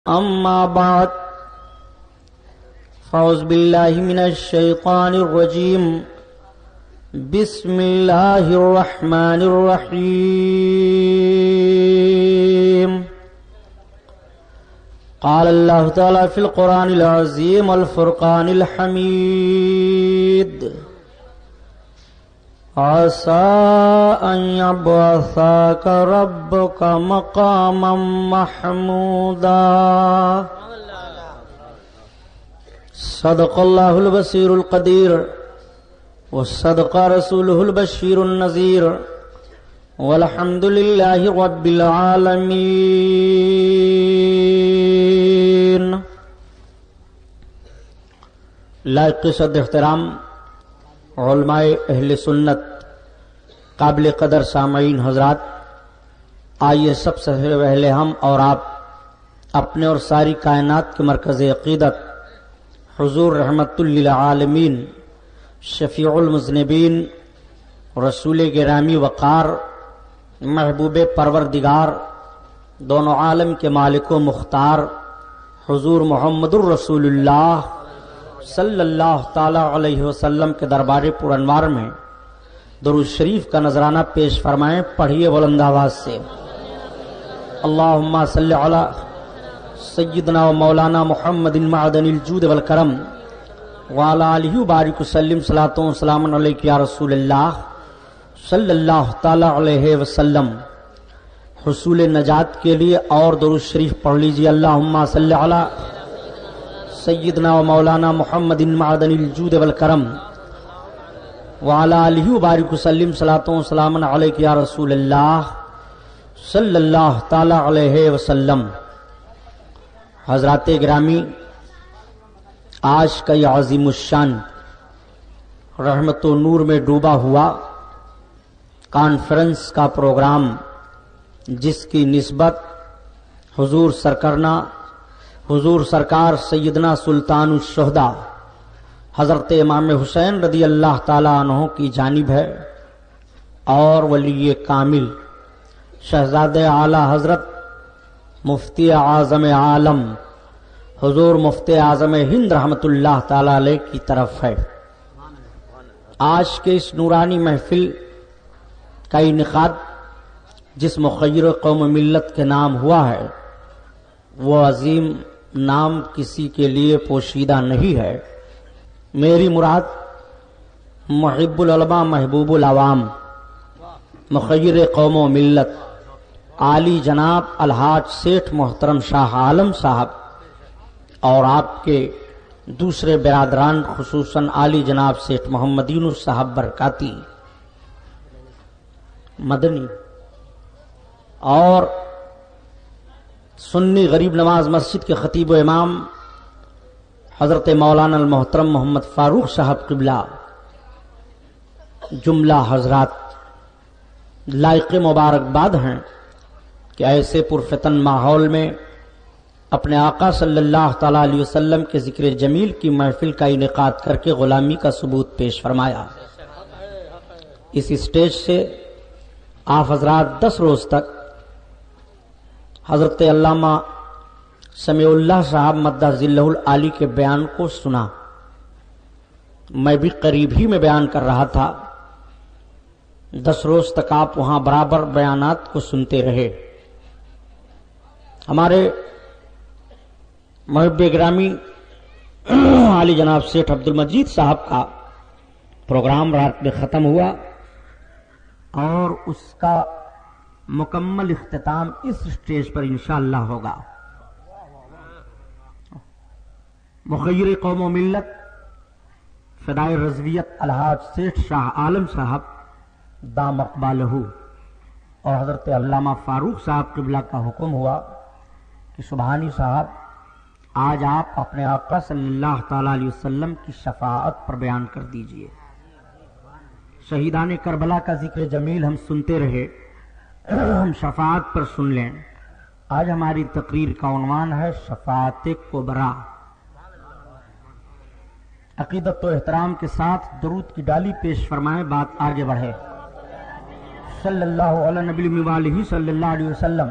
أما بعد فأعوذ بالله من الشيطان الرجيم بسم الله الرحمن الرحيم قال الله تعالى في القرآن العظيم والفرقان الحميد عسى أن يبعثك ربك مقاما محمودا صدق الله البصير القدير وصدق رسوله البشير النذير والحمد لله رب العالمين. لائق صد احترام علماء اہل سنت، قابل قدر سامعین حضرات، آئیے سب سے پہلے ہم اور آپ اپنے اور ساری کائنات کے مرکز عقیدت حضور رحمت للعالمین، شفیع المذنبین، رسول گرامی وقار، محبوب پروردگار، دونوں عالم کے مالک و مختار حضور محمد الرسول اللہ صلی اللہ تعالی علیہ وسلم کے دربار پر انوار میں درود شریف کا نذرانہ پیش فرمائیں. پڑھیے بلند آواز سے اللہم صلی علی سیدنا و مولانا محمد معدن الجود والکرم وعلی آلہ وبارک وسلم. صلاۃ و سلام علیک یا رسول اللہ صلی اللہ تعالی علیہ وسلم. حصول نجات کے لیے اور درود شریف پڑھ لیجیے. اللہم صلی علی سیدنا و مولانا محمد معدن الجود والکرم وعلی آلہ وبارک وسلم. صلاۃ و سلام علیک یا رسول اللہ صلی اللہ تعالی علیہ وسلم. حضرات گرامی، آج کا یہ عظیم الشان رحمت و نور میں ڈوبا ہوا کانفرنس کا پروگرام، جس کی نسبت حضور سرکرنا حضور سرکار سیدنا سلطان الشہداء حضرت امام حسین رضی اللہ تعالی عنہ کی جانب ہے، اور ولی کامل شہزادہ اعلی حضرت مفتی اعظم عالم حضور مفتی اعظم ہند رحمت اللہ تعالی علیہ کی طرف ہے. آج کے اس نورانی محفل کا انعقاد جس مخیر قوم ملت کے نام ہوا ہے، وہ عظیم نام کسی کے لیے پوشیدہ نہیں ہے. میری مراد محب العلماء محبوب العوام مخیر قوم و ملت عالی جناب الحاج سیٹھ محترم شاہ عالم صاحب اور آپ کے دوسرے برادران، خصوصاً عالی جناب سیٹھ محمد یونس صاحب برکاتی مدنی اور سنی غریب نواز مسجد کے خطیب و امام حضرت مولانا المحترم محمد فاروق صاحب قبلہ، جملہ حضرات لائق مبارکباد ہیں کہ ایسے پرفتن ماحول میں اپنے آقا صلی اللہ تعالی علیہ وسلم کے ذکر جمیل کی محفل کا انعقاد کر کے غلامی کا ثبوت پیش فرمایا. اس اسٹیج سے آپ حضرات 10 روز تک حضرت علامہ سمیع اللہ صاحب مدہ ذلہ العالی کے بیان کو سنا. میں بھی قریب ہی میں بیان کر رہا تھا. 10 روز تک آپ وہاں برابر بیانات کو سنتے رہے. ہمارے محب گرامی عالی جناب سیٹھ عبد المجید صاحب کا پروگرام رات میں ختم ہوا، اور اس کا مکمل اختتام اس سٹیج پر انشاءاللہ ہوگا. مخیر قوم و ملت فدائے رضویت الحاج سیٹھ شاہ عالم صاحب دام اقبالہ اور حضرت علامہ فاروق صاحب قبلہ کا حکم ہوا کہ سبحانی صاحب آج آپ اپنے آقا صلی اللہ تعالی علیہ وسلم کی شفاعت پر بیان کر دیجئے. شہیدان کربلا کا ذکر جمیل ہم سنتے رہے، ہم شفاعت پر سن لیں. آج ہماری تقریر کا عنوان ہے شفاعت کبریٰ. عقیدت و احترام کے ساتھ درود کی ڈالی پیش فرمائیں، بات آگے بڑھے. صلی اللہ علیہ نبی وآلہ صلی اللہ علیہ وسلم.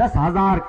10,000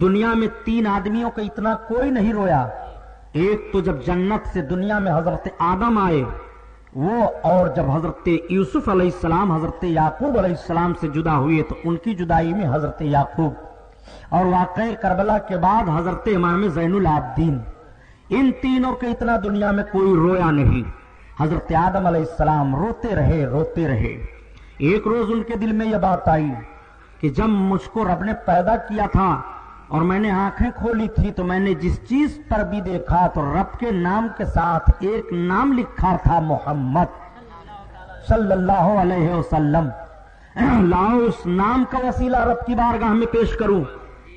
دنیا میں 3 آدمیوں کا اتنا کوئی نہیں رویا. ایک تو جب جنت سے دنیا میں حضرت آدم آئے وہ، اور جب حضرت یوسف علیہ السلام حضرت یعقوب علیہ السلام سے جدا ہوئے تو ان کی جدائی میں حضرت یعقوب، اور واقعہ کربلا کے بعد حضرت امام زین العابدین، ان تینوں کے اتنا دنیا میں کوئی رویا نہیں. حضرت آدم علیہ السلام روتے رہے روتے رہے. ایک روز ان کے دل میں یہ بات آئی کہ جب مجھ کو رب نے پیدا کیا تھا اور میں نے آنکھیں کھولی تھی تو میں نے جس چیز پر بھی دیکھا تو رب کے نام کے ساتھ ایک نام لکھا تھا، محمد صلی اللہ علیہ وسلم. لاؤ اس نام کا وسیلہ رب کی بارگاہ میں پیش کروں.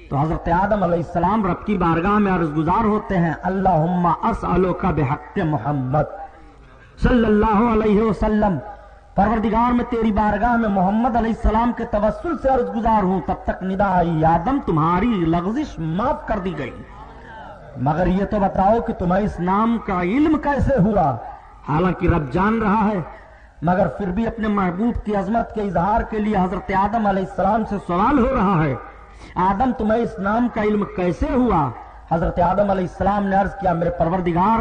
تو حضرت آدم علیہ السلام رب کی بارگاہ میں عرض گزار ہوتے ہیں، اللہم اسألوک بحق محمد صلی اللہ علیہ وسلم، پروردگار میں تیری بارگاہ میں محمد علیہ السلام کے توسل سے عرض گزار ہوں. تب تک ندا آئی، آدم تمہاری لغزش معاف کر دی گئی، مگر یہ تو بتاؤ کہ تمہیں اس نام کا علم کیسے ہوا؟ حالانکہ رب جان رہا ہے، مگر پھر بھی اپنے محبوب کی عظمت کے اظہار کے لیے حضرت آدم علیہ السلام سے سوال ہو رہا ہے، آدم تمہیں اس نام کا علم کیسے ہوا؟ حضرت آدم علیہ السلام نے عرض کیا، میرے پروردگار،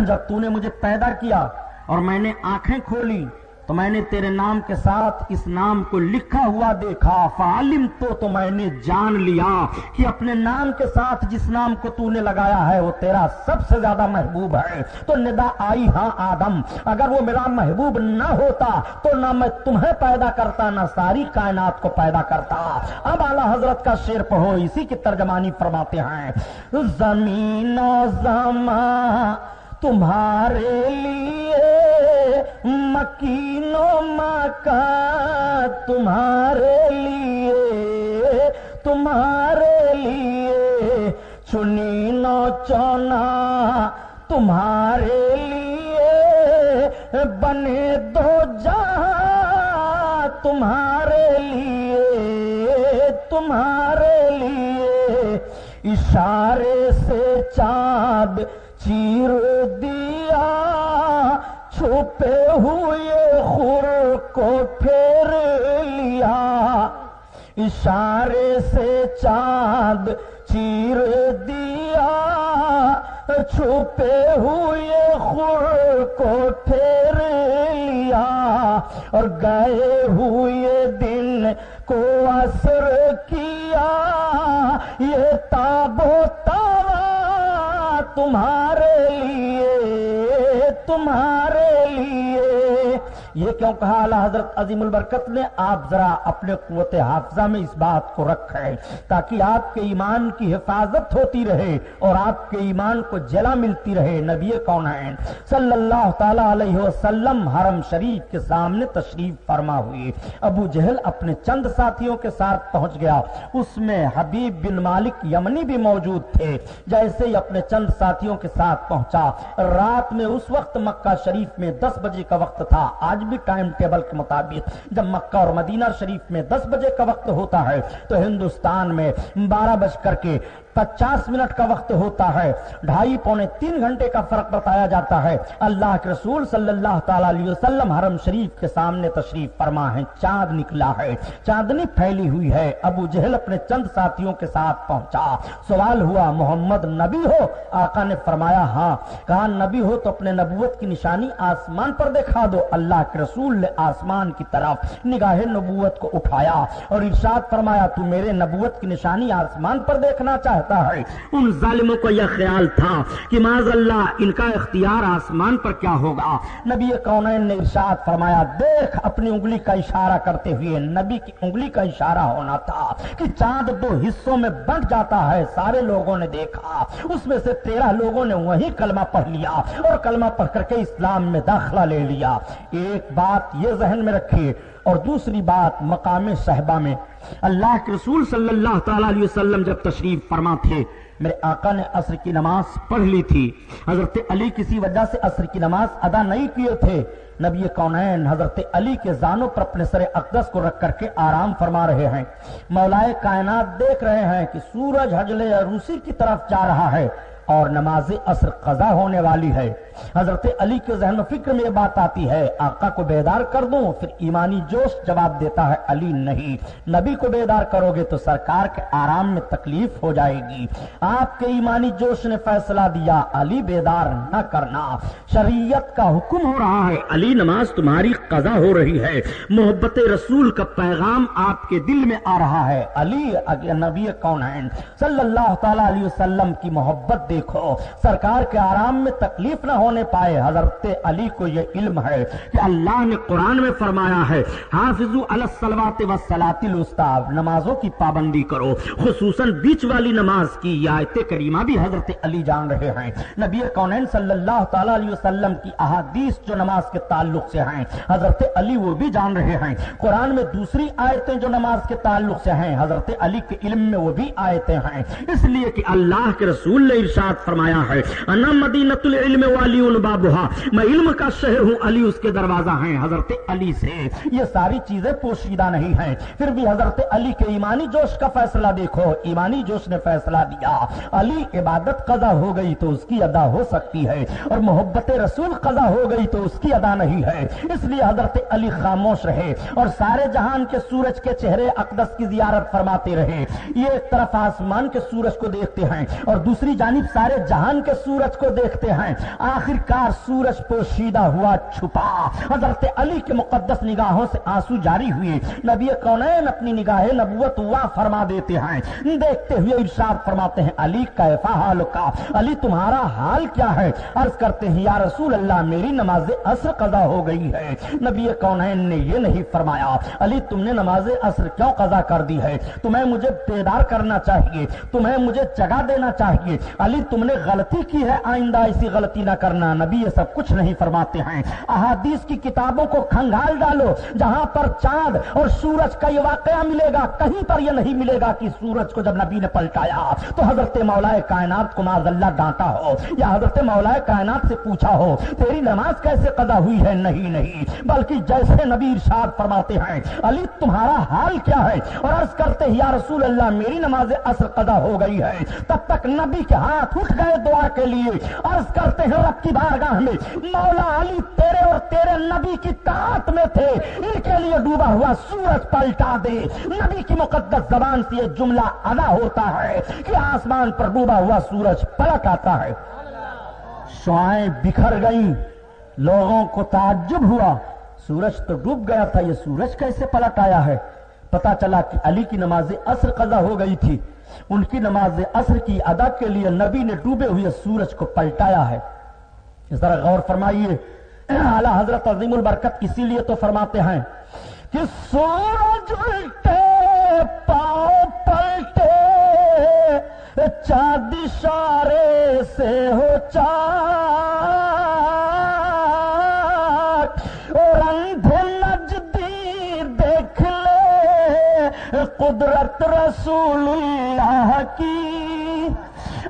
جب تو نے مجھے پیدا کیا اور میں نے آنکھیں کھولی تو میں نے تیرے نام کے ساتھ اس نام کو لکھا ہوا دیکھا، فعلمت، تو میں نے جان لیا کہ اپنے نام کے ساتھ جس نام کو تو نے لگایا ہے وہ تیرا سب سے زیادہ محبوب ہے. تو ندا آئی، ہاں آدم، اگر وہ میرا محبوب نہ ہوتا تو نہ میں تمہیں پیدا کرتا نہ ساری کائنات کو پیدا کرتا. اب اعلیٰ حضرت کا شعر پڑھو، اسی کی ترجمانی فرماتے ہیں، زمین و زمان تمہارے لیے، مکین و مکان تمہارے لیے، تمہارے لیے، چنین و چونا تمہارے لیے، بنے دو جہاں تمہارے لیے، تمہارے لیے، اشارے سے چاند چیر دیا، چھپے ہوئے خور کو پھیر لیا، اشارے سے چاند چیر دیا، چھپے ہوئے خور کو پھیر لیا، اور گئے ہوئے دن کو عصر کیا، یہ تاب و تابا تمہارے لیے، تمہارے لیے. یہ کیوں کہا اعلیٰ حضرت عظیم البرکت نے؟ آپ ذرا اپنے قوت حافظہ میں اس بات کو رکھیں تاکہ آپ کے ایمان کی حفاظت ہوتی رہے اور آپ کے ایمان کو جلا ملتی رہے. نبی کونین صلی اللہ تعالی علیہ وسلم حرم شریف کے سامنے تشریف فرما ہوئے. ابو جہل اپنے چند ساتھیوں کے ساتھ پہنچ گیا، اس میں حبیب بن مالک یمنی بھی موجود تھے. جیسے ہی اپنے چند ساتھیوں کے ساتھ پہنچا، رات میں اس وقت مکہ شریف میں 10 بجے کا وقت تھا. آج بھی ٹائم ٹیبل کے مطابق جب مکہ اور مدینہ شریف میں 10 بجے کا وقت ہوتا ہے تو ہندوستان میں 12:50 کا وقت ہوتا ہے. 2.5-3 گھنٹے کا فرق بتایا جاتا ہے. اللہ کے رسول صلی اللہ تعالی علیہ وسلم حرم شریف کے سامنے تشریف فرما ہے. چاند نکلا ہے، چاندنی پھیلی ہوئی ہے. ابو جہل اپنے چند ساتھیوں کے ساتھ پہنچا. سوال ہوا، محمد نبی ہو؟ آقا نے فرمایا ہاں. کہا نبی ہو تو اپنے نبوت کی نشانی آسمان پر دکھا دو. اللہ کے رسول نے آسمان کی طرف نگاہ نبوت کو اٹھایا اور ارشاد فرمایا، تو میرے نبوت کی نشانی آسمان پر دیکھنا چاہتا ہے؟ ان ظالموں کو یہ خیال تھا کہ معاذ اللہ ان کا اختیار آسمان پر کیا ہوگا. نبی کونین نے ارشاد فرمایا، دیکھ، اپنی انگلی کا اشارہ کرتے ہوئے. نبی کی انگلی کا اشارہ ہونا تھا کہ چاند 2 حصوں میں بٹ جاتا ہے. سارے لوگوں نے دیکھا، اس میں سے 13 لوگوں نے وہی کلمہ پڑھ لیا اور کلمہ پڑھ کر کے اسلام میں داخلہ لے لیا. ایک بات یہ ذہن میں رکھیے، اور دوسری بات مقام صحبہ میں اللہ کے رسول صلی اللہ تعالی علیہ وسلم جب تشریف فرما تھے، میرے آقا نے عصر کی نماز پڑھ لی تھی. حضرت علی کسی وجہ سے عصر کی نماز ادا نہیں کیے تھے. نبی کونین حضرت علی کے زانوں پر اپنے سر اقدس کو رکھ کر کے آرام فرما رہے ہیں. مولائے کائنات دیکھ رہے ہیں کہ سورج حجل عروسی کی طرف جا رہا ہے. اور نماز عصر قضا ہونے والی ہے۔ حضرت علی کے ذہن و فکر میں یہ بات آتی ہے آقا کو بیدار کر دوں، پھر ایمانی جوش جواب دیتا ہے علی نہیں، نبی کو بیدار کرو گے تو سرکار کے آرام میں تکلیف ہو جائے گی۔ آپ کے ایمانی جوش نے فیصلہ دیا علی بیدار نہ کرنا، شریعت کا حکم ہو رہا ہے، علی نماز تمہاری قضا ہو رہی ہے، محبت رسول کا پیغام آپ کے دل میں آ رہا ہے۔ علی نبی کونین صلی اللہ تعالی علیہ وسلم کی محبت دیکھو، سرکار کے آرام میں تکلیف نہ ہونے پائے۔ حضرت علی کو یہ علم ہے کہ اللہ نے قرآن میں فرمایا ہے حافظوا علی الصلوات والصلاۃ الوسطی، نمازوں کی پابندی کرو، خصوصاً بیچ والی نماز کی۔ یہ آیت کریمہ بھی حضرت علی جان رہے ہیں۔ نبی کونین صلی اللہ تعالی علیہ وسلم کی احادیث جو نماز کے تعلق سے ہیں حضرت علی وہ بھی جان رہے ہیں۔ قرآن میں دوسری آیتیں جو نماز کے تعلق سے ہیں حضرت علی کے علم میں وہ بھی آیتیں ہیں، اس لیے کہ اللہ کے رسول نے ارشاد فرمایا ہے انا مدینۃ العلم وعلی بابھا، میں علم کا شہر ہوں، علی اس کے دروازہ ہیں۔ حضرت علی سے یہ ساری چیزیں پوشیدہ نہیں ہیں، پھر بھی حضرت علی کے ایمانی جوش کا فیصلہ دیکھو، ایمانی جوش نے فیصلہ دیا علی عبادت قضا ہو گئی تو اس کی ادا ہو سکتی ہے، اور محبت رسول قضا ہو گئی تو اس کی ادا نہیں ہے، اس لیے حضرت علی خاموش رہے اور سارے جہان کے سورج کے چہرے اقدس کی زیارت فرماتے رہے۔ یہ ایک طرف آسمان کے سورج کو دیکھتے ہیں اور دوسری جانب سارے جہان کے سورج کو دیکھتے ہیں، آخر کار سورج پوشیدہ ہوا چھپا، حضرت علی کے مقدس نگاہوں سے آنسو جاری ہوئے، نبی کونین اپنی نگاہ نبوت وا فرما دیتے ہیں، دیکھتے ہوئے ارشاد فرماتے ہیں علی کیفا حالک، علی تمہارا حال کیا ہے؟ عرض کرتے ہیں یا رسول اللہ میری نماز عصر قضا ہو گئی ہے۔ نبی کونین نے یہ نہیں فرمایا علی تم نے نماز عصر کیوں قضا کر دی ہے، تمہیں مجھے بیدار کرنا چاہیے، تمہیں مجھے جگہ دینا چاہیے، علی تم نے غلطی کی ہے آئندہ ایسی غلطی نہ کرنا۔ نبی یہ سب کچھ نہیں فرماتے ہیں، احادیث کی کتابوں کو کھنگال ڈالو، جہاں پر چاند اور سورج کا یہ واقعہ ملے گا کہیں پر یہ نہیں ملے گا کہ سورج کو جب نبی نے پلٹایا تو حضرت مولا کائنات کو معاذ اللہ ڈانٹا ہو یا حضرت مولا کائنات سے پوچھا ہو تیری نماز کیسے قضا ہوئی ہے، نہیں، بلکہ جیسے نبی ارشاد فرماتے ہیں علی تمہارا حال کیا ہے، اور عرض کرتے ہیں یا رسول اللہ میری نماز عصر قضا ہو گئی ہے۔ تب تک نبی کے ہاتھ اٹھ گئے دعا کے لیے، عرض کرتے ہیں رب کی بارگاہ میں مولا علی تیرے اور تیرے نبی کی طاعت میں تھے، ان کے لیے ڈوبا ہوا سورج پلٹا دے۔ نبی کی مقدس زبان سے یہ جملہ ادا ہوتا ہے کہ آسمان پر ڈوبا ہوا سورج پلٹ آتا ہے، شعائیں بکھر گئیں، لوگوں کو تعجب ہوا سورج تو ڈوب گیا تھا، یہ سورج کیسے پلٹ آیا ہے؟ پتا چلا کہ علی کی نماز عصر قضا ہو گئی تھی، ان کی نماز عصر کی ادا کے لیے نبی نے ڈوبے ہوئے سورج کو پلٹایا ہے۔ ذرا غور فرمائیے، اعلیٰ حضرت عظیم البرکت اسی لیے تو فرماتے ہیں کہ سورج الٹے پاؤں پلٹے چاند اشارے سے ہو چاک، اور اندھے نجدی دیکھ لے قدرت رسول اللہ کی،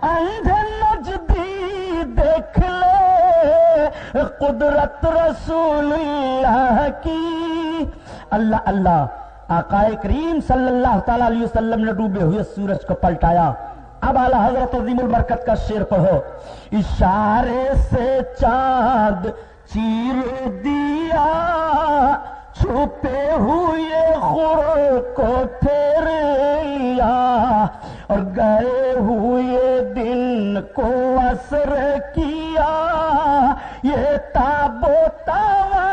اندھے نجدی دیکھ لے قدرت رسول اللہ کی۔ اللہ اللہ، آقا کریم صلی اللہ تعالی علیہ وسلم نے ڈوبے ہوئے سورج کو پلٹایا۔ اب اعلیٰ حضرت عظیم البرکت کا شعر پڑھو، اشارے سے چاند چیر دیا، چھپے ہوئے غر کو پھیر لیا، اور گئے ہوئے دن کو عصر کیا، یہ تاب و توا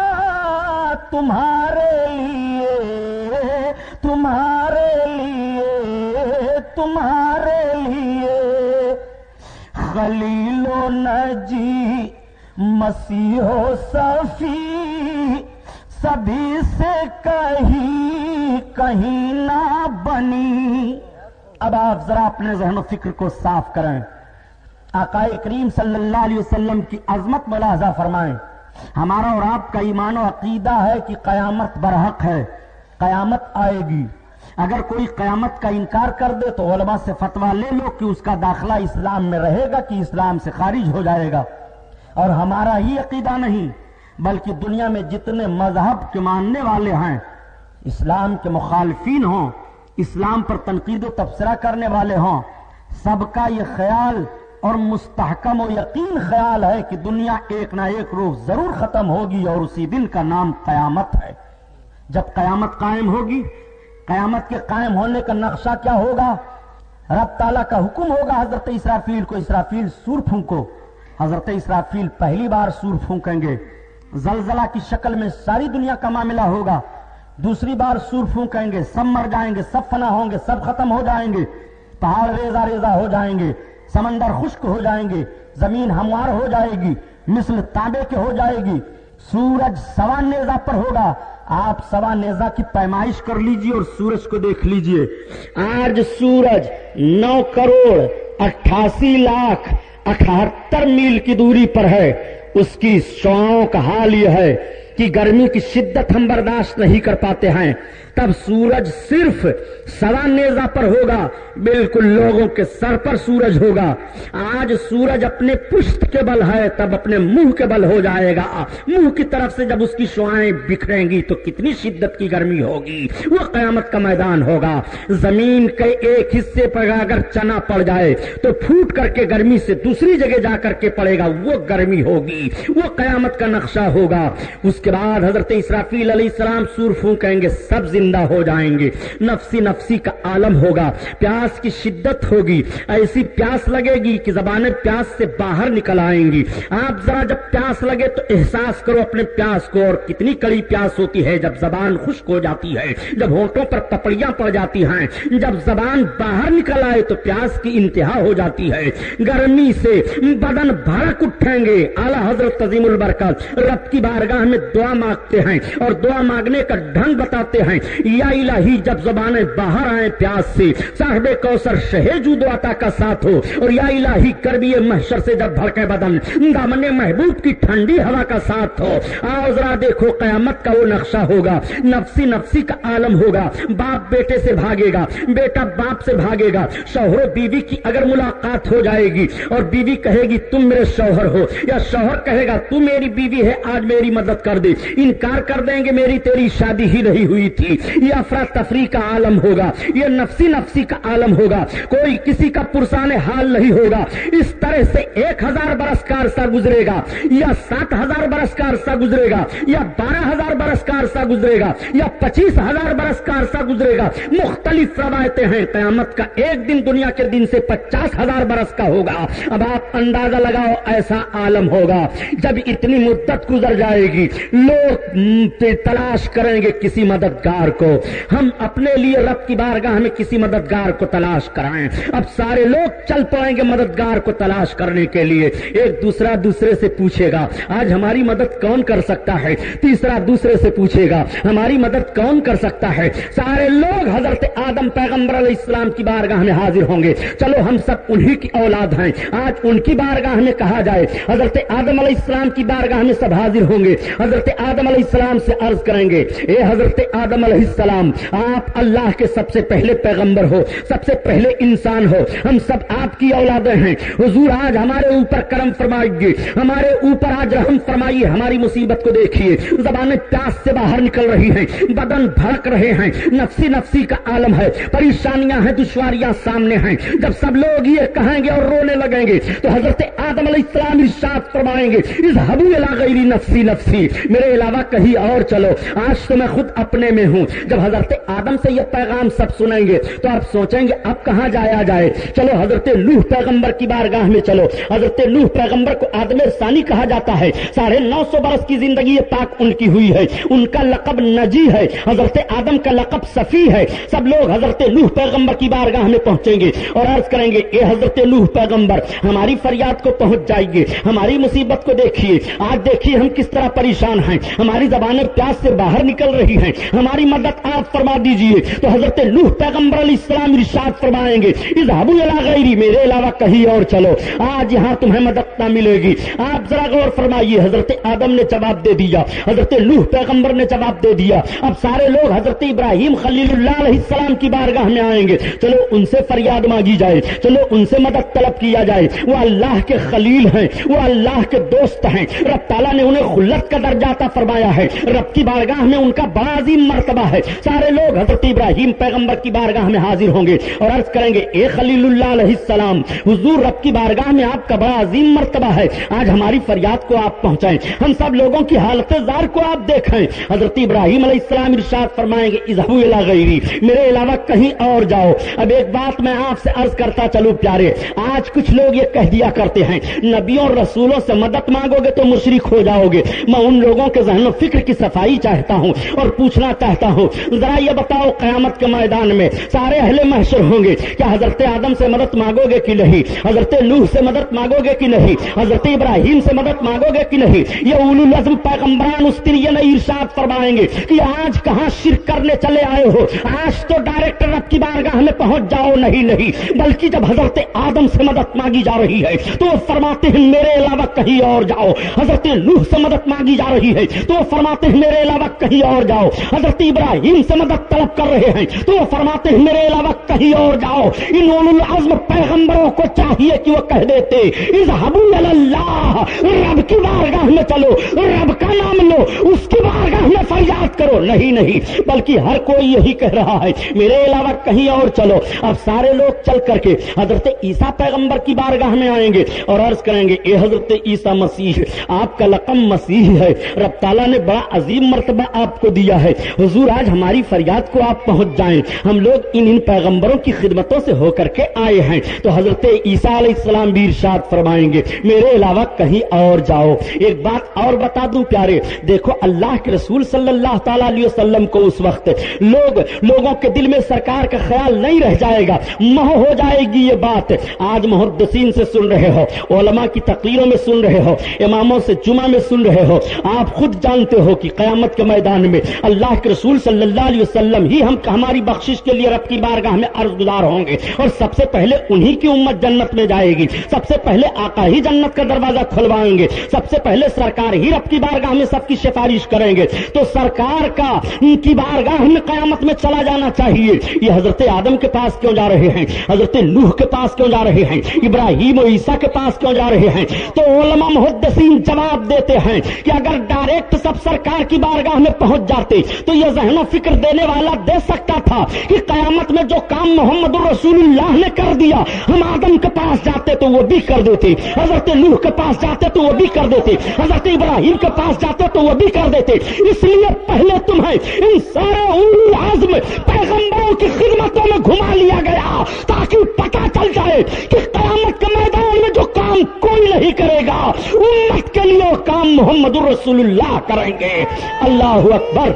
تمہارے لیے، تمہارے لیے، تمہارے لیے، خلیل و نجی مسیح و صفی سبھی سے کہیں نہ بنی۔ اب آپ ذرا اپنے ذہن و فکر کو صاف کریں، آقا کریم صلی اللہ علیہ وسلم کی عظمت ملاحظہ فرمائیں۔ ہمارا اور آپ کا ایمان و عقیدہ ہے کہ قیامت برحق ہے، قیامت آئے گی۔ اگر کوئی قیامت کا انکار کر دے تو علماء سے فتویٰ لے لو کہ اس کا داخلہ اسلام میں رہے گا کہ اسلام سے خارج ہو جائے گا۔ اور ہمارا ہی عقیدہ نہیں بلکہ دنیا میں جتنے مذہب کے ماننے والے ہیں، اسلام کے مخالفین ہوں، اسلام پر تنقید و تبصرہ کرنے والے ہوں، سب کا یہ خیال اور مستحکم و یقین خیال ہے کہ دنیا ایک نہ ایک روز ضرور ختم ہوگی اور اسی دن کا نام قیامت ہے۔ جب قیامت قائم ہوگی، قیامت کے قائم ہونے کا نقشہ کیا ہوگا؟ رب تعالیٰ کا حکم ہوگا حضرت اسرافیل کو، اسرافیل سور پھونکو۔ حضرت اسرافیل پہلی بار سور پھونکیں گے، زلزلہ کی شکل میں ساری دنیا کا معاملہ ہوگا۔ دوسری بار سور پھونکیں گے، سب مر جائیں گے، سب فنا ہوں گے، سب ختم ہو جائیں گے، پہاڑ ریزہ ریزہ ہو جائیں گے، سمندر خشک ہو جائیں گے، زمین ہموار ہو جائے گی، مثل تانبے کے ہو جائے گی، سورج سوا نیزہ پر ہوگا۔ آپ سوا نیزہ کی پیمائش کر لیجئے اور سورج کو دیکھ لیجئے۔ آج سورج 9,88,78,78 میل کی دوری پر ہے۔ اس کی شعاعوں کا حال یہ ہے کہ گرمی کی شدت ہم برداشت نہیں کر پاتے ہیں، تب سورج صرف سوا نیزہ پر ہوگا، بالکل لوگوں کے سر پر سورج ہوگا۔ آج سورج اپنے پشت کے بل ہے، تب اپنے منہ کے بل ہو جائے گا۔ منہ کی طرف سے جب اس کی شعاعیں بکھریں گی تو کتنی شدت کی گرمی ہوگی، وہ قیامت کا میدان ہوگا۔ زمین کے ایک حصے پر اگر چنا پڑ جائے تو پھوٹ کر کے گرمی سے دوسری جگہ جا کر کے پڑے گا، وہ گرمی ہوگی، وہ قیامت کا نقشہ ہوگا۔ اس کے بعد حضرت اسرافیل علیہ السلام سور پھونکیں گے، سب زندہ ہو جائیں گے، نفسی نفسی کا عالم ہوگا، پیاس کی شدت ہوگی، ایسی پیاس لگے گی کہ زبانیں پیاس سے باہر نکل آئیں گی۔ آپ ذرا جب پیاس لگے تو احساس کرو اپنے پیاس کو، اور کتنی کڑی پیاس ہوتی ہے جب زبان خشک ہو جاتی ہے، جب ہونٹوں پر پپڑیاں پڑ جاتی ہیں، جب زبان باہر نکل آئے تو پیاس کی انتہا ہو جاتی ہے۔ گرمی سے بدن بھڑک اٹھیں گے۔ اعلیٰ حضرت عظیم البرکت رب کی بارگاہ میں دعا مانگتے ہیں اور دعا مانگنے کا ڈھنگ بتاتے ہیں۔ یا الہی، جب زبانیں باہر آئیں پیاس سے، صاحب کوثر شہ جود و عطا کا ساتھ ہو، اور یا الہی کربی محشر سے جب بھڑکے بدن، دامن محبوب کی ٹھنڈی ہوا کا ساتھ ہو۔ آؤ ذرا دیکھو قیامت کا وہ نقشہ ہوگا، نفسی نفسی کا عالم ہوگا۔ باپ بیٹے سے بھاگے گا، بیٹا باپ سے بھاگے گا، شوہر و بیوی کی اگر ملاقات ہو جائے گی اور بیوی کہے گی تم میرے شوہر ہو، یا شوہر کہے گا تو میری بیوی ہے، آج میری مدد کر دے، انکار کر دیں گے میری تیری شادی ہی نہیں ہوئی تھی۔ یہ افراتفری کا عالم ہوگا، یہ نفسی نفسی کا عالم ہوگا، کوئی کسی کا پرسان حال نہیں ہوگا۔ اس طرح سے 1000 برس کا عرصہ گزرے گا، یا 7000 برس کا عرصہ گزرے گا، یا 12000 برس کا عرصہ گزرے گا، یا 25000 برس کا عرصہ گزرے گا۔ مختلف روایتیں ہیں، قیامت کا ایک دن دنیا کے دن سے 50000 برس کا ہوگا۔ اب آپ اندازہ لگاؤ، ایسا عالم ہوگا جب اتنی مدت گزر جائے گی، لوگ تلاش کریں گے کسی مددگار کو۔ ہم اپنے لیے رب کی بارگاہ میں کسی مددگار کو تلاش کرائیں۔ اب سارے لوگ چل پڑیں گے مددگار کو تلاش کرنے کے لیے۔ ایک دوسرا دوسرے سے پوچھے گا آج ہماری مدد کون کر سکتا ہے، تیسرا دوسرے سے پوچھے گا ہماری مدد کون کر سکتا ہے۔ سارے لوگ حضرت آدم پیغمبر علیہ السلام کی بارگاہ میں حاضر ہوں گے۔ چلو ہم سب انہی کی اولاد ہیں، آج ان کی بارگاہ میں کہا جائے۔ حضرت آدم علیہ السلام کی بارگاہ میں سب حاضر ہوں گے۔ حضرت آدم علیہ السلام سے عرض کریں گے، اے حضرت آدم علیہ السلام، آپ اللہ کے سب سے پہلے پیغمبر ہو، سب سے پہلے انسان ہو، ہم سب آپ کی اولادیں ہیں۔ حضور آج ہمارے اوپر کرم فرمائیے، ہمارے اوپر آج رحم فرمائیے، ہماری مصیبت کو دیکھیے، زبانیں پیاس سے باہر نکل رہی ہیں، بدن بھڑک رہے ہیں، نفسی نفسی کا عالم ہے، پریشانیاں ہیں، دشواریاں سامنے ہیں۔ جب سب لوگ یہ کہیں گے اور رونے لگیں گے تو حضرت آدم علیہ السلام ارشاد فرمائیں گے، اذهبوا الی غیر نفسی نفسی، میرے علاوہ کہیں اور چلو، آج تو میں خود اپنے میں ہوں۔ جب حضرت آدم سے یہ پیغام سب سنیں گے تو آپ سوچیں گے اب کہاں جایا جائے۔ چلو حضرت نوح پیغمبر کی بارگاہ میں چلو۔ حضرت نوح پیغمبر کو آدم ثانی کہا جاتا ہے، 950 برس کی زندگی پاک ان کی ہوئی ہے، ان کا لقب نجی ہے، حضرت آدم کا لقب صفی ہے۔ سب لوگ حضرت نوح پیغمبر کی بارگاہ میں پہنچیں گے اور عرض کریں گے، اے حضرت نوح پیغمبر، ہماری فریاد کو پہنچ جائیے، ہماری مصیبت کو دیکھیے، آج دیکھیے ہم کس طرح پریشان ہیں، ہماری زبانیں پیاس سے باہر نکل رہی ہیں، ہماری مدد آپ فرما دیجئے۔ تو حضرت نوح پیغمبر علیہ السلام ارشاد فرمائیں گے، اذهبوا الی غیری، میرے علاوہ کہیں اور چلو، آج یہاں تمہیں مدد نہ ملے گی۔ آپ ذرا غور فرمائیے، حضرت آدم نے جواب دے دیا، حضرت نوح پیغمبر نے جواب دے دیا۔ اب سارے لوگ حضرت ابراہیم خلیل اللہ علیہ السلام کی بارگاہ میں آئیں گے، چلو ان سے فریاد مانگی جائے، چلو ان سے مدد طلب کیا جائے۔ وہ اللہ کے خلیل ہیں، وہ اللہ کے دوست ہیں، رب تعالیٰ نے انہیں خلت کا درجہ عطا فرمایا ہے، رب کی بارگاہ میں ان کا بڑا عظیم مرتبہ ہے سارے لوگ حضرت ابراہیم پیغمبر کی بارگاہ میں حاضر ہوں گے اور عرض کریں گے اے خلیل اللہ علیہ السلام، حضور رب کی بارگاہ میں آپ کا بڑا عظیم مرتبہ ہے، آج ہماری فریاد کو آپ پہنچائیں، ہم سب لوگوں کی حالت زار کو آپ دیکھیں۔ حضرت ابراہیم علیہ السلام ارشاد فرمائیں گے اذهبوا الی غیری، میرے علاوہ کہیں اور جاؤ۔ اب ایک بات میں آپ سے عرض کرتا چلوں پیارے، آج کچھ لوگ یہ کہہ دیا کرتے ہیں نبیوں اور رسولوں سے مدد مانگو گے تو مشرک ہو جاؤ گے۔ میں ان لوگوں کے ذہن و فکر کی صفائی چاہتا ہوں اور پوچھنا چاہتا ہوں، ذرا یہ بتاؤ قیامت کے میدان میں سارے اہل محشر ہوں گے، کیا حضرت آدم سے مدد مانگو گے کہ نہیں؟ حضرت نوح سے مدد مانگو گے کہ نہیں؟ حضرت ابراہیم سے مدد مانگو گے کہ نہیں؟ یہ اولو العزم پیغمبران اس دن یہ نہیں ارشاد فرمائیں گے کہ آج کہاں شرک کرنے چلے آئے ہو، آج تو ڈائریکٹ رب کی بارگاہ میں پہنچ جاؤ۔ نہیں، بلکہ جب حضرت آدم سے مدد مانگی جا رہی ہے تو وہ فرماتے ہیں میرے علاوہ کہیں اور جاؤ۔ حضرت نوح سے مدد مانگی جا رہی ہے تو وہ فرماتے ہیں میرے علاوہ کہیں اور جاؤ۔ حضرت ابراہیم سے مدد طلب کر رہے ہیں تو وہ فرماتے ہیں میرے علاوہ کہیں اور جاؤ۔ ان اولو العزم پیغمبروں کو چاہیے کہ وہ کہہ دیتے اذهبوا الی اللہ، رب کی بارگاہ میں چلو، رب کا نام لو، اس کی بارگاہ میں فریاد کرو۔ نہیں، بلکہ ہر کوئی یہی کہہ رہا ہے میرے علاوہ کہیں اور چلو۔ اب سارے لوگ چل کر کے حضرت عیسیٰ پیغمبر کی بارگاہ میں آئیں گے اور عرض کریں گے اے حضرت عیسیٰ مسیح، آپ کا لقب مسیح ہے، رب تعالیٰ نے بڑا عظیم مرتبہ آپ کو دیا ہے، حضور آج ہماری فریاد کو آپ پہنچ جائیں، ہم لوگ ان پیغمبروں کی خدمتوں سے ہو کر کے آئے ہیں۔ تو حضرت عیسیٰ علیہ السلام بھی ارشاد فرمائیں گے میرے علاوہ کہیں اور جاؤ۔ ایک بات اور بتا دوں پیارے، دیکھو اللہ کے رسول صلی اللہ تعالیٰ علیہ وسلم کو اس وقت لوگوں کے دل میں سرکار کا خیال نہیں رہ جائے گا، محو ہو جائے گی یہ بات۔ آج محدثین سے سن رہے ہو، علماء کی تقریروں میں سن رہے ہو، اماموں سے جمعہ میں سن رہے ہو، آپ خود جانتے ہو کہ قیامت کے میدان میں اللہ کے رسول صلی اللہ علیہ وسلم ہی ہماری بخشش کے لیے رب کی بارگاہ میں عرض گزار ہوں گے اور سب سے پہلے انہی کی امت جنت میں جائے گی، سب سے پہلے آقا ہی جنت کا دروازہ کھلوائیں گے، سب سے پہلے سرکار ہی رب کی بارگاہ میں سب کی سفارش کریں گے۔ تو سرکار کا ان کی بارگاہ میں قیامت میں چلا جانا چاہیے۔ یہ حضرت آدم کے پاس کیوں جا رہے ہیں؟ حضرت نوح کے پاس کیوں جا رہے ہیں؟ ابراہیم و عیسیٰ کے پاس کیوں جا رہے ہیں؟ تو علماء محدثین جواب دیتے ہیں کہ اگر ڈائریکٹ سب سرکار کی بارگاہ میں پہنچ جاتے تو یہ ذہن و فکر دینے والا دے سکتا تھا کہ قیامت میں جو کام محمد الرسول اللہ نے کر دیا، ہم آدم کے پاس جاتے تو وہ بھی کر دیتے، حضرت نوح کے پاس جاتے تو وہ بھی کر دیتے، حضرت ابراہیم کے پاس جاتے تو وہ بھی کر دیتے۔ اس لیے پہلے تمہیں ان سارے اولو العزم پیغمبروں کی خدمتوں میں گھما لیا گیا تاکہ پتہ چل جائے کہ قیامت کے میدان میں جو کام کوئی نہیں کرے گا، امت کے لیے وہ کام محمد الرسول اللہ کریں گے۔ اللہ اکبر۔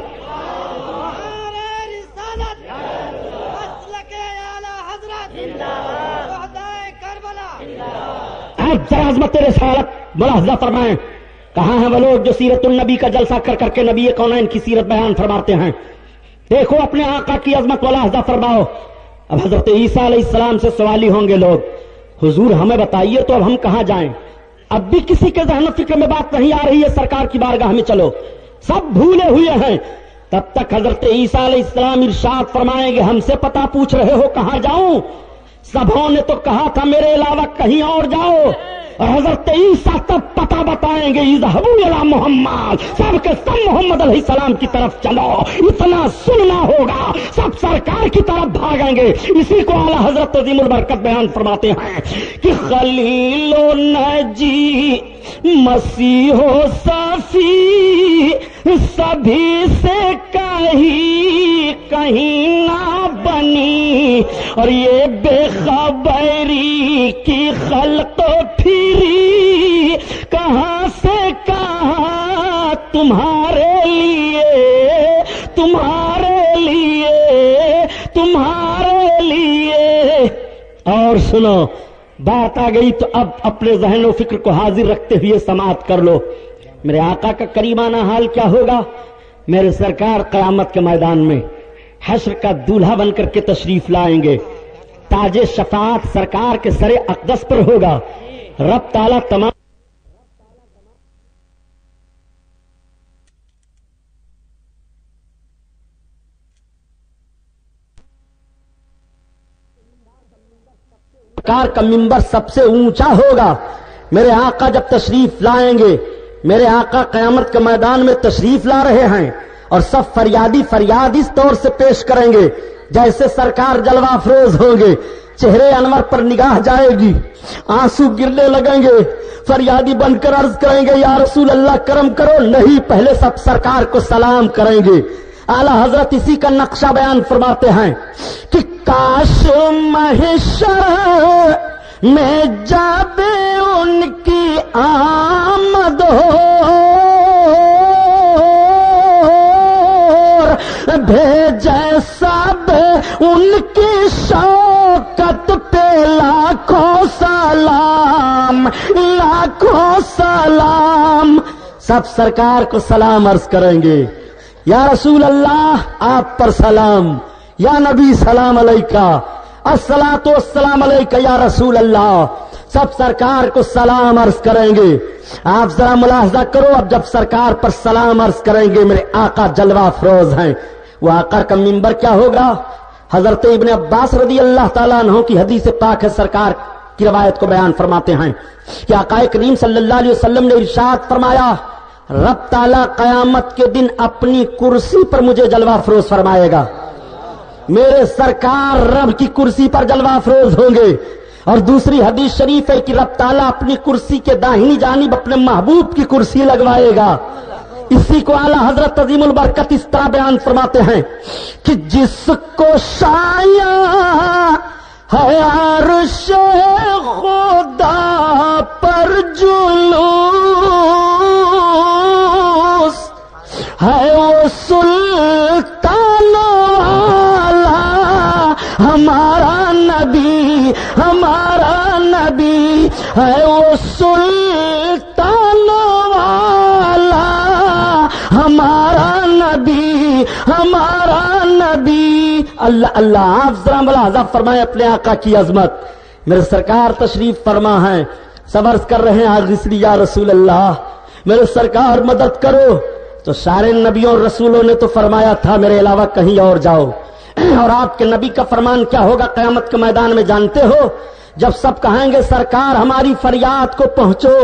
آپ ذرا عظمت رسالت ملاحظہ فرمائیں، کہاں ہیں وہ لوگ جو سیرت النبی کا جلسہ کر کر کے نبی کونین کی سیرت بیان فرماتے ہیں؟ دیکھو اپنے آقا کی عظمت ملاحظہ فرماؤ۔ اب حضرت عیسیٰ علیہ السلام سے سوالی ہوں گے لوگ، حضور ہمیں بتائیے تو اب ہم کہاں جائیں؟ اب بھی کسی کے ذہن و فکر میں بات نہیں آ رہی ہے سرکار کی بارگاہ میں چلو، سب بھولے ہوئے ہیں۔ تب تک حضرت عیسیٰ علیہ السلام ارشاد فرمائیں گے ہم سے پتہ پوچھ رہے ہو کہاں جاؤں؟ سبھوں نے تو کہا تھا میرے علاوہ کہیں اور جاؤ، اور حضرت عیسیٰ تب پتہ بتائیں گے اذهبوا الی محمد، سب کے سب محمد علیہ السلام کی طرف چلو، اتنا سننا ہوگا، سب سرکار کی طرف بھاگیں گے۔ اسی کو اعلیٰ حضرت عظیم البرکت بیان فرماتے ہیں کہ خلیل و نجی مسیح و صفی سبھی سے کہیں نہ بنی، اور یہ بے خبری کی خلق پھری کہاں سے کہاں تمہارے لیے، تمہارے لیے، تمہارے لیے۔ اور سنو، بات آ گئی تو اب اپنے ذہن و فکر کو حاضر رکھتے ہوئے سماعت کر لو۔ میرے آقا کا کریمانہ حال کیا ہوگا؟ میرے سرکار قیامت کے میدان میں حشر کا دولہا بن کر کے تشریف لائیں گے، تاج شفاعت سرکار کے سر اقدس پر ہوگا، رب تعالیٰ تمام سرکار کا منبر سب سے اونچا ہوگا۔ میرے آقا جب تشریف لائیں گے، میرے آقا قیامت کے میدان میں تشریف لا رہے ہیں اور سب فریادی فریاد اس طور سے پیش کریں گے جیسے سرکار جلوہ افروز ہوں گے. چہرے انور پر نگاہ جائے گی، آنسو گرنے لگیں گے، فریادی بن کر عرض کریں گے یا رسول اللہ کرم کرو. نہیں، پہلے سب سرکار کو سلام کریں گے. اعلی حضرت اسی کا نقشہ بیان فرماتے ہیں کہ کاش محشر میں جب ان کی آمد ہو، بھیجے سب ان کی شوکت پہ لاکھوں سلام، لاکھوں سلام. سب سرکار کو سلام عرض کریں گے. یا رسول اللہ آپ پر سلام، یا نبی سلام علیکہ، الصلاۃ والسلام علیکہ یا رسول اللہ. سب سرکار کو سلام عرض کریں گے. آپ ذرا ملاحظہ کرو، اب جب سرکار پر سلام عرض کریں گے میرے آقا جلوہ افروز ہیں. وہ آقا کا منبر کیا ہوگا؟ حضرت ابن عباس رضی اللہ تعالیٰ عنہ کی حدیث پاک ہے، سرکار کی روایت کو بیان فرماتے ہیں کہ آقا کریم صلی اللہ علیہ وسلم نے ارشاد فرمایا رب تعالیٰ قیامت کے دن اپنی کرسی پر مجھے جلوہ افروز فرمائے گا. میرے سرکار رب کی کرسی پر جلوہ افروز ہوں گے. اور دوسری حدیث شریف ہے کہ رب تعالیٰ اپنی کرسی کے داہنی جانب اپنے محبوب کی کرسی لگوائے گا. اسی کو اعلیٰ حضرت عظیم البرکت اس طرح بیان فرماتے ہیں کہ جس کو سایہ ہے عرش خدا پر جلوس ہے، وہ سلطان والا ہمارا نبی، ہمارا نبی ہے، وہ سلطان والا ہمارا نبی، ہمارا نبی. اللہ اللہ، آپ ذرا ملاحظہ فرمائیں اپنے آقا کی عظمت. میرے سرکار تشریف فرما ہیں، صبر کر رہے ہیں آغسری یا رسول اللہ میرے سرکار مدد کرو. تو سارے نبیوں اور رسولوں نے تو فرمایا تھا میرے علاوہ کہیں اور جاؤ. اور آپ کے نبی کا فرمان کیا ہوگا قیامت کے میدان میں جانتے ہو؟ جب سب کہیں گے سرکار ہماری فریاد کو پہنچو،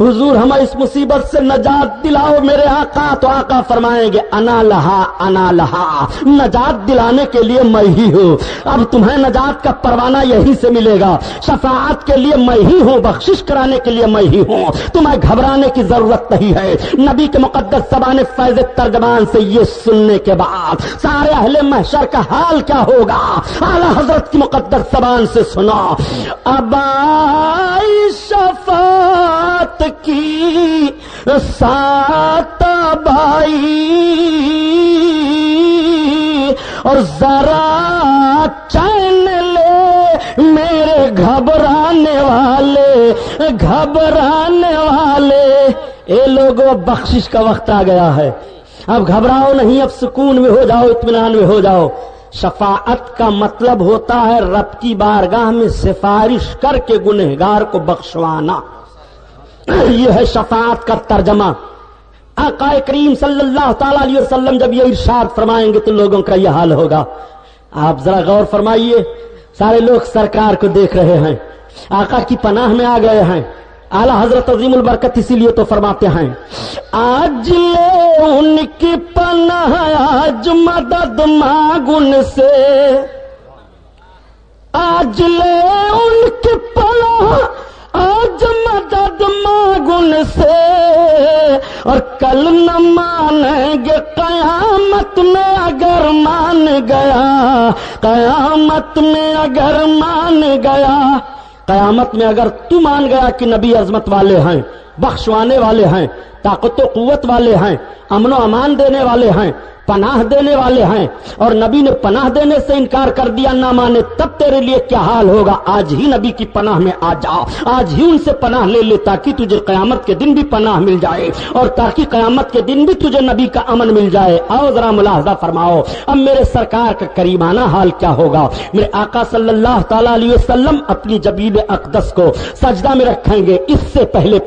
حضور ہمیں اس مصیبت سے نجات دلاؤ میرے آقا، تو آقا فرمائیں گے انا لہا انا لہا، نجات دلانے کے لیے میں ہی ہوں. اب تمہیں نجات کا پروانہ یہی سے ملے گا. شفاعت کے لیے میں ہی ہوں، بخشش کرانے کے لیے میں ہی ہوں. تمہیں گھبرانے کی ضرورت نہیں ہے. نبی کے مقدس زبان فیض ترجمان سے یہ سننے کے بعد سارے اہل محشر کا حال کیا ہوگا؟ اعلیٰ حضرت کی مقدس زبان سے سنا. اب آئی شفاعت کی سات بائی اور ذرا چین لے میرے گھبرانے والے، گھبرانے والے. اے لوگوں بخشش کا وقت آ گیا ہے، اب گھبراؤ نہیں، اب سکون میں ہو جاؤ، اطمینان میں ہو جاؤ. شفاعت کا مطلب ہوتا ہے رب کی بارگاہ میں سفارش کر کے گنہگار کو بخشوانا. یہ ہے شفاعت کا ترجمہ. آقا کریم صلی اللہ تعالی علیہ وسلم جب یہ ارشاد فرمائیں گے تو لوگوں کا یہ حال ہوگا. آپ ذرا غور فرمائیے، سارے لوگ سرکار کو دیکھ رہے ہیں، آقا کی پناہ میں آ گئے ہیں. اعلیٰ حضرت عظیم البرکت اسی لیے تو فرماتے ہیں آج لے ان کی پناہ، آج مدد مانگ ان سے، آج لے ان کی پناہ، آج مدد مانگ ان سے. اور کل نہ مانیں گے قیامت میں اگر مان گیا، قیامت میں اگر مان گیا، قیامت میں اگر تو مان گیا کہ نبی عظمت والے ہیں، بخشوانے والے ہیں، طاقت و قوت والے ہیں، امن و امان دینے والے ہیں، پناہ دینے والے ہیں، اور نبی نے پناہ دینے سے انکار کر دیا، نہ مانے، تب تیرے لیے کیا حال ہوگا؟ آج ہی نبی کی پناہ میں آ جا، آج ہی ان سے پناہ لے لے تاکہ تجھے قیامت کے دن بھی پناہ مل جائے، اور تاکہ قیامت کے دن بھی تجھے نبی کا امن مل جائے. آؤ ذرا ملاحظہ فرماؤ اب میرے سرکار کا کریمانہ حال کیا ہوگا. میرے آقا صلی اللہ تعالی علیہ وسلم اپنی جبیب اقدس کو سجدہ میں رکھیں گے. اس سے پہلے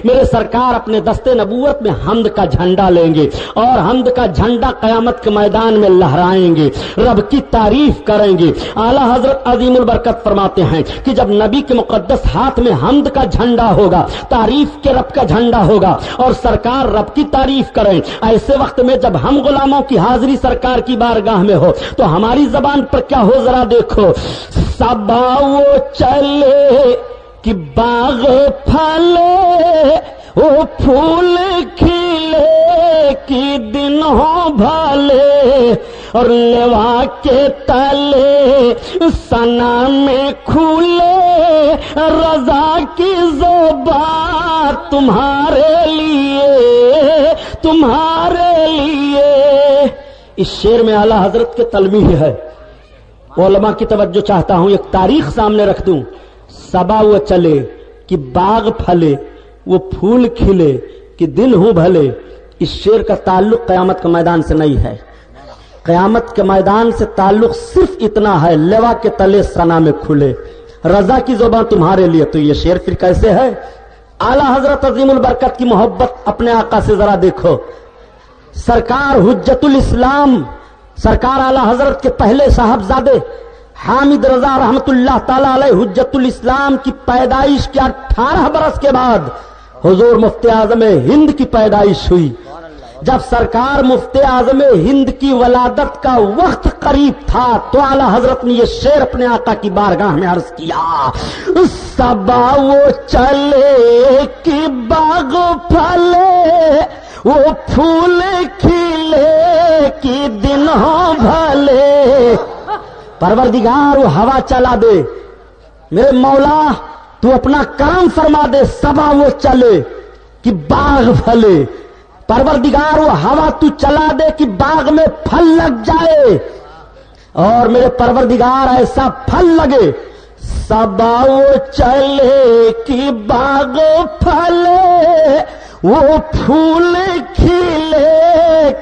میرے سرکار اپنے دستے نبوت میں حمد کا جھنڈا لیں گے اور حمد کا جھنڈا قیامت کے میدان میں لہرائیں گے، رب کی تعریف کریں گے۔ اعلیٰ حضرت عظیم البرکت فرماتے ہیں کہ جب نبی کے مقدس ہاتھ میں حمد کا جھنڈا ہوگا، تعریف کے رب کا جھنڈا ہوگا اور سرکار رب کی تعریف کریں، ایسے وقت میں جب ہم غلاموں کی حاضری سرکار کی بارگاہ میں ہو تو ہماری زبان پر کیا ہو ذرا دیکھو۔ صبا وہ چلے کہ باغ پھلے، وہ پھول کھلے کہ دن ہو بھلے، اور لیوا کے تلے ثنا میں کھولے، رضا کی زبان تمہارے لیے، تمہارے لیے۔ اس شعر میں اعلیٰ حضرت کے تلمیح ہے، علماء کی توجہ چاہتا ہوں، ایک تاریخ سامنے رکھ دوں۔ صبا وہ چلے کہ باغ پھلے، وہ پھول کھلے کہ دن ہوں بھلے۔ اس شعر کا تعلق قیامت کے میدان سے نہیں ہے، قیامت کے میدان سے تعلق صرف اتنا ہے، لیوا کے تلے ثنا میں کھلے، رضا کی زبان تمہارے لیے۔ تو یہ شعر پھر کیسے ہے؟ اعلیٰ حضرت عظیم البرکت کی محبت اپنے آقا سے ذرا دیکھو۔ سرکار حجت الاسلام، سرکار اعلیٰ حضرت کے پہلے صاحبزادے حامد رضا رحمت اللہ تعالی علیہ حجت الاسلام کی پیدائش کے 18 برس کے بعد حضور مفتی اعظم ہند کی پیدائش ہوئی۔ جب سرکار مفتی اعظم ہند کی ولادت کا وقت قریب تھا تو اعلیٰ حضرت نے یہ شعر اپنے آقا کی بارگاہ میں عرض کیا۔ صبا وہ چلے کہ باغ پھلے، وہ پھول کھلے کہ دن ہو بھلے۔ پروردگار وہ ہوا چلا دے، میرے مولا تو اپنا کرم فرما دے، صبا وہ چلے کہ باغ پھلے۔ پروردگار وہ ہوا تو چلا دے کہ باغ میں پھل لگ جائے، اور میرے پروردگار ایسا پھل لگے۔ صبا وہ چلے کہ باغ پھلے، وہ پھول کھلے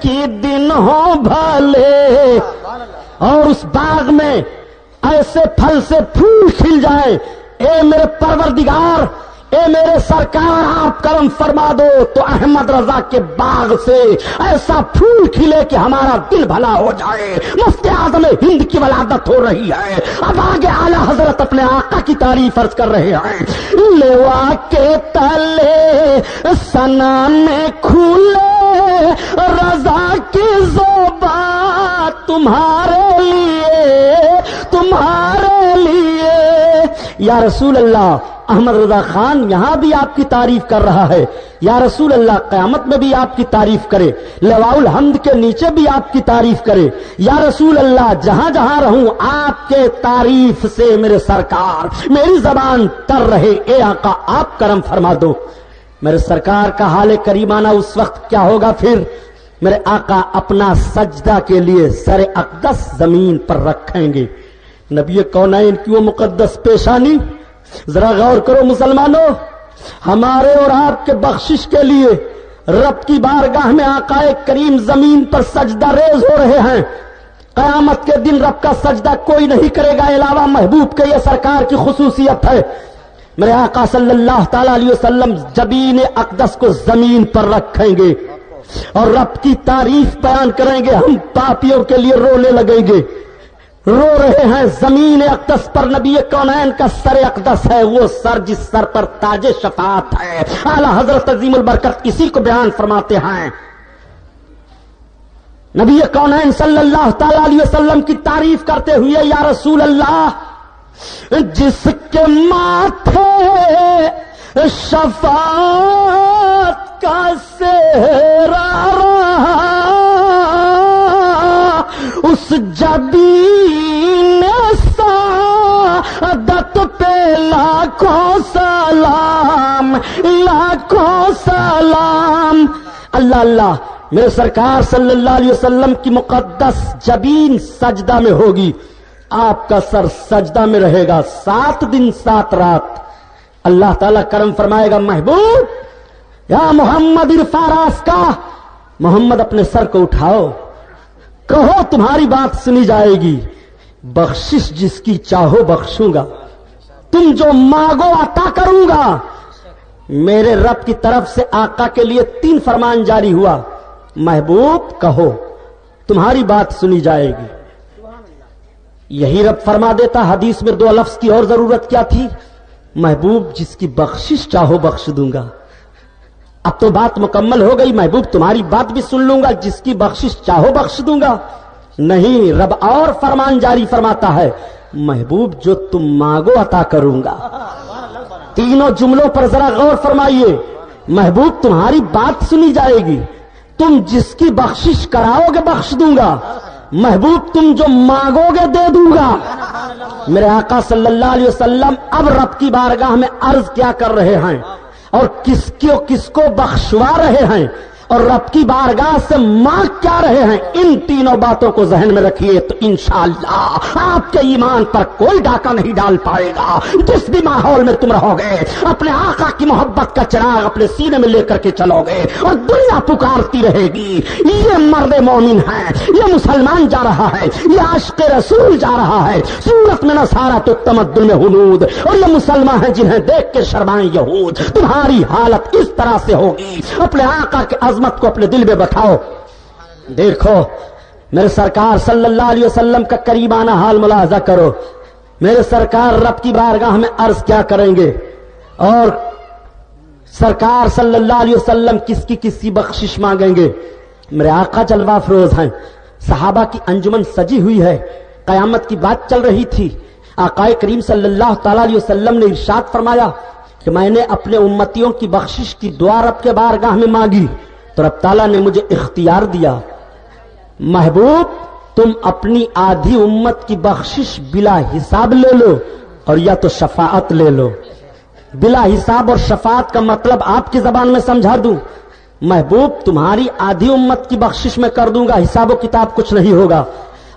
کہ دن ہو بھلے، اور اس باغ میں ایسے پھل سے پھول کھل جائے۔ اے میرے پروردگار، اے میرے سرکار آپ کرم فرما دو تو احمد رضا کے باغ سے ایسا پھول کھلے کہ ہمارا دل بھلا ہو جائے۔ مفتی اعظم ہند کی ولادت ہو رہی ہے، اب آگے اعلیٰ حضرت اپنے آقا کی تعریف عرض کر رہے ہیں۔ لیوا کے تلے ثنا میں کھولے، رضا کی زبان تمہارے لیے، تمہارے لیے۔ یا رسول اللہ، احمد رضا خان یہاں بھی آپ کی تعریف کر رہا ہے، یا رسول اللہ قیامت میں بھی آپ کی تعریف کرے، لواء الحمد کے نیچے بھی آپ کی تعریف کرے۔ یا رسول اللہ جہاں جہاں رہوں آپ کے تعریف سے میرے سرکار میری زبان تر رہے۔ اے آقا آپ کرم فرما دو۔ میرے سرکار کا حال کریمانہ اس وقت کیا ہوگا؟ پھر میرے آقا اپنا سجدہ کے لیے سر اقدس زمین پر رکھیں گے۔ نبی کونین کی وہ مقدس پیشانی، ذرا غور کرو مسلمانوں، ہمارے اور آپ کے بخشش کے لیے رب کی بارگاہ میں آقا کریم زمین پر سجدہ ریز ہو رہے ہیں۔ قیامت کے دن رب کا سجدہ کوئی نہیں کرے گا علاوہ محبوب کے، یہ سرکار کی خصوصیت ہے۔ میرے آقا صلی اللہ تعالی علیہ وسلم جبین اقدس کو زمین پر رکھیں گے اور رب کی تعریف بیان کریں گے۔ ہم پاپیوں کے لیے رونے لگیں گے، رو رہے ہیں۔ زمین اقدس پر نبی کونین کا سر اقدس ہے، وہ سر جس سر پر تاج شفاعت ہے۔ اعلیٰ حضرت عظیم البرکت اسی کو بیان فرماتے ہیں۔ نبی کونین صلی اللہ تعالی علیہ وسلم کی تعریف کرتے ہوئے، یا رسول اللہ، جس کے ماتھے شفاعت کا سہرا رہا، اس جبین سعادت پہ لاکھوں سلام، لاکھوں سلام۔ اللہ اللہ، میرے سرکار صلی اللہ علیہ وسلم کی مقدس جبین سجدہ میں ہوگی، آپ کا سر سجدہ میں رہے گا 7 دن 7 رات۔ اللہ تعالیٰ کرم فرمائے گا، محبوب یا محمد ارفع راس کا، محمد اپنے سر کو اٹھاؤ، کہو تمہاری بات سنی جائے گی۔ بخشش جس کی چاہو بخشوں گا، تم جو مانگو عطا کروں گا۔ میرے رب کی طرف سے آقا کے لیے 3 فرمان جاری ہوا، محبوب کہو تمہاری بات سنی جائے گی۔ یہی رب فرما دیتا حدیث میں 2 لفظ کی اور ضرورت کیا تھی، محبوب جس کی بخشش چاہو بخش دوں گا۔ اب تو بات مکمل ہو گئی، محبوب تمہاری بات بھی سن لوں گا، جس کی بخشش چاہو بخش دوں گا۔ نہیں، رب اور فرمان جاری فرماتا ہے، محبوب جو تم مانگو عطا کروں گا۔ تینوں جملوں پر ذرا غور فرمائیے، محبوب تمہاری بات سنی جائے گی، تم جس کی بخشش کراؤ گے بخش دوں گا، محبوب تم جو مانگو گے دے دوں گا۔ میرے آقا صلی اللہ علیہ وسلم اب رب کی بارگاہ میں عرض کیا کر رہے ہیں اور کس کو بخشوا رہے ہیں اور رب کی بارگاہ سے مانگ کیا رہے ہیں، ان تینوں باتوں کو ذہن میں رکھیے تو انشاءاللہ آپ کے ایمان پر کوئی ڈاکہ نہیں ڈال پائے گا۔ جس بھی ماحول میں تم رہو گے اپنے آقا کی محبت کا چراغ اپنے سینے میں لے کر کے چلو گے اور دنیا پکارتی رہے گی، یہ مرد مومن ہے، یہ مسلمان جا رہا ہے، یہ عاشق رسول جا رہا ہے، صورت میں نصارہ تو تمدن میں ہنود، اور یہ مسلمان ہیں جنہیں دیکھ کے شرمائیں یہود۔ تمہاری حالت اس طرح سے ہوگی، اپنے آقا کے عظمت کو اپنے دل میں بٹھاؤ۔ دیکھو میرے سرکار صلی اللہ علیہ وسلم کا قریبانہ حال ملاحظہ کرو، میرے سرکار رب کی بارگاہ میں عرض کیا کریں گے اور سرکار صلی اللہ علیہ وسلم کس کی بخشش مانگیں گے۔ میرے آقا جلوہ افروز ہیں، صحابہ کی انجمن سجی ہوئی ہے، قیامت کی بات چل رہی تھی، آقا کریم صلی اللہ تعالی علیہ وسلم نے ارشاد فرمایا کہ میں نے اپنے امتیوں کی بخشش کی دعا رب کے بارگاہ میں مانگی تو رب تعالیٰ نے مجھے اختیار دیا، محبوب تم اپنی آدھی امت کی بخشش بلا حساب لے لو اور یا تو شفاعت لے لو۔ بلا حساب اور شفاعت کا مطلب آپ کی زبان میں سمجھا دوں، محبوب تمہاری آدھی امت کی بخشش میں کر دوں گا، حساب و کتاب کچھ نہیں ہوگا،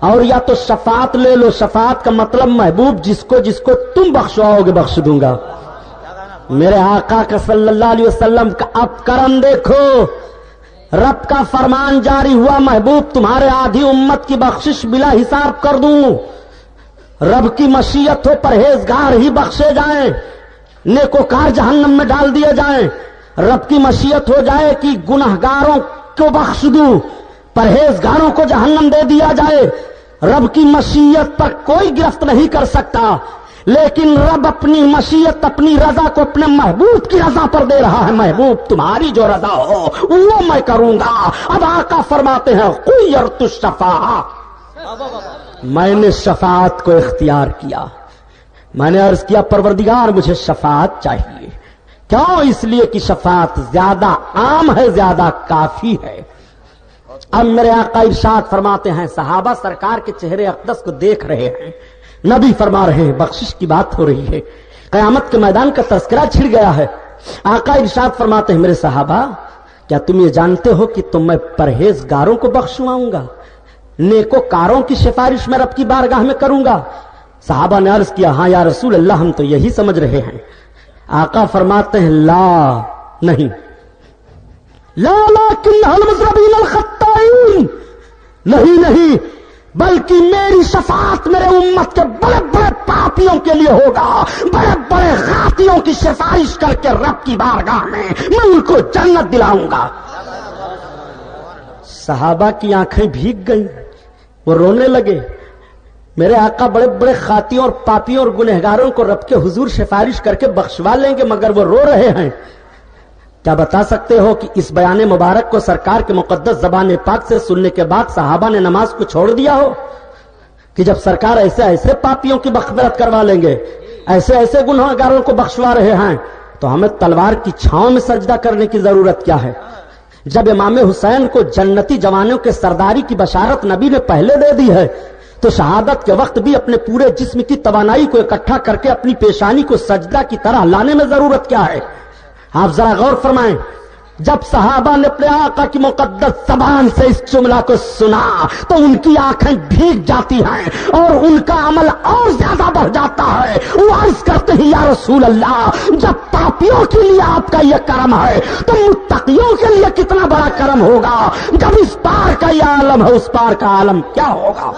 اور یا تو شفاعت لے لو، شفاعت کا مطلب محبوب جس کو تم بخشواؤ گے بخش دوں گا۔ میرے آقا کا صلی اللہ علیہ وسلم کا اب کرم دیکھو، رب کا فرمان جاری ہوا، محبوب تمہارے آدھی امت کی بخشش بلا حساب کر دوں۔ رب کی مشیت ہو پرہیزگار ہی بخشے جائیں، نیکوکار جہنم میں ڈال دیے جائیں، رب کی مشیت ہو جائے کہ گنہگاروں کو بخش دوں، پرہیزگاروں کو جہنم دے دیا جائے، رب کی مشیت پر کوئی گرفت نہیں کر سکتا، لیکن رب اپنی مشیت اپنی رضا کو اپنے محبوب کی رضا پر دے رہا ہے، محبوب تمہاری جو رضا ہو وہ میں کروں گا۔ اب آقا فرماتے ہیں خیرت الشفاعہ، میں نے شفاعت کو اختیار کیا، میں نے عرض کیا پروردگار مجھے شفاعت چاہیے، کیوں؟ اس لیے کہ شفاعت زیادہ عام ہے، زیادہ کافی ہے۔ اب میرے آقا ارشاد فرماتے ہیں، صحابہ سرکار کے چہرے اقدس کو دیکھ رہے ہیں، نبی فرما رہے ہیں، بخشش کی بات ہو رہی ہے، قیامت کے میدان کا تذکرہ چھڑ گیا ہے۔ آقا ارشاد فرماتے ہیں، میرے صحابہ کیا تم یہ جانتے ہو کہ تم میں پرہیزگاروں کو بخشواؤں گا، نیکوکاروں کی سفارش میں رب کی بارگاہ میں کروں گا؟ صحابہ نے عرض کیا ہاں یا رسول اللہ ہم تو یہی سمجھ رہے ہیں۔ آقا فرماتے ہیں لا نہیں، لا لیکن المذنبین الخطائین، نہیں بلکہ میری شفاعت میرے امت کے بڑے بڑے پاپیوں کے لیے ہوگا، بڑے بڑے غاطیوں کی سفارش کر کے رب کی بارگاہ میں ان کو جنت دلاؤں گا۔ صحابہ کی آنکھیں بھیگ گئیں، وہ رونے لگے۔ میرے آقا بڑے بڑے خاطیوں اور پاپیوں اور گنہگاروں کو رب کے حضور سفارش کر کے بخشوا لیں گے، مگر وہ رو رہے ہیں۔ کیا بتا سکتے ہو کہ اس بیان مبارک کو سرکار کے مقدس زبان پاک سے سننے کے بعد صحابہ نے نماز کو چھوڑ دیا ہو؟ کہ جب سرکار ایسے ایسے پاپیوں کی مغفرت کروا لیں گے، ایسے ایسے گنہگاروں کو بخشوا رہے ہیں، تو ہمیں تلوار کی چھاؤں میں سجدہ کرنے کی ضرورت کیا ہے؟ جب امام حسین کو جنتی جوانوں کے سرداری کی بشارت نبی نے پہلے دے دی ہے، تو شہادت کے وقت بھی اپنے پورے جسم کی توانائی کو اکٹھا کر کے اپنی پیشانی کو سجدہ کی طرح لانے میں ضرورت کیا ہے؟ آپ ذرا غور فرمائیں، جب صحابہ نے اپنے آقا کی مقدس زبان سے اس جملہ کو سنا تو ان کی آنکھیں بھیگ جاتی ہیں اور ان کا عمل اور زیادہ بڑھ جاتا ہے۔ وہ عرض کرتے ہیں یا رسول اللہ، جب پاپیوں کے لیے آپ کا یہ کرم ہے تو متقیوں کے لیے کتنا بڑا کرم ہوگا؟ جب اس پار کا یہ عالم ہے اس پار کا عالم کیا ہوگا؟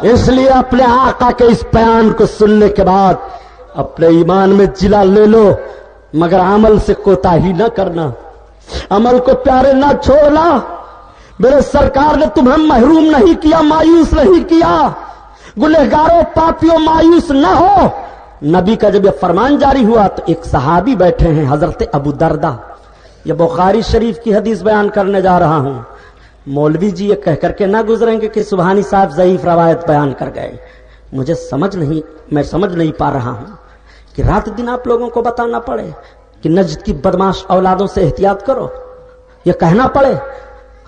اس لیے اپنے آقا کے اس بیان کو سننے کے بعد اپنے ایمان میں جلا لے لو، مگر عمل سے کوتاہی نہ کرنا، عمل کو پیارے نہ چھوڑنا۔ میرے سرکار نے تمہیں محروم نہیں کیا، مایوس نہیں کیا۔ گنہگاروں پاپیوں مایوس نہ ہو۔ نبی کا جب یہ فرمان جاری ہوا تو ایک صحابی بیٹھے ہیں حضرت ابو دردہ، یہ بخاری شریف کی حدیث بیان کرنے جا رہا ہوں۔ مولوی جی یہ کہہ کر کے نہ گزریں گے کہ سبحانی صاحب ضعیف روایت بیان کر گئے، میں سمجھ نہیں پا رہا ہوں کہ رات دن آپ لوگوں کو بتانا پڑے کہ نجد کی بدماش اولادوں سے احتیاط کرو، یہ کہنا پڑے،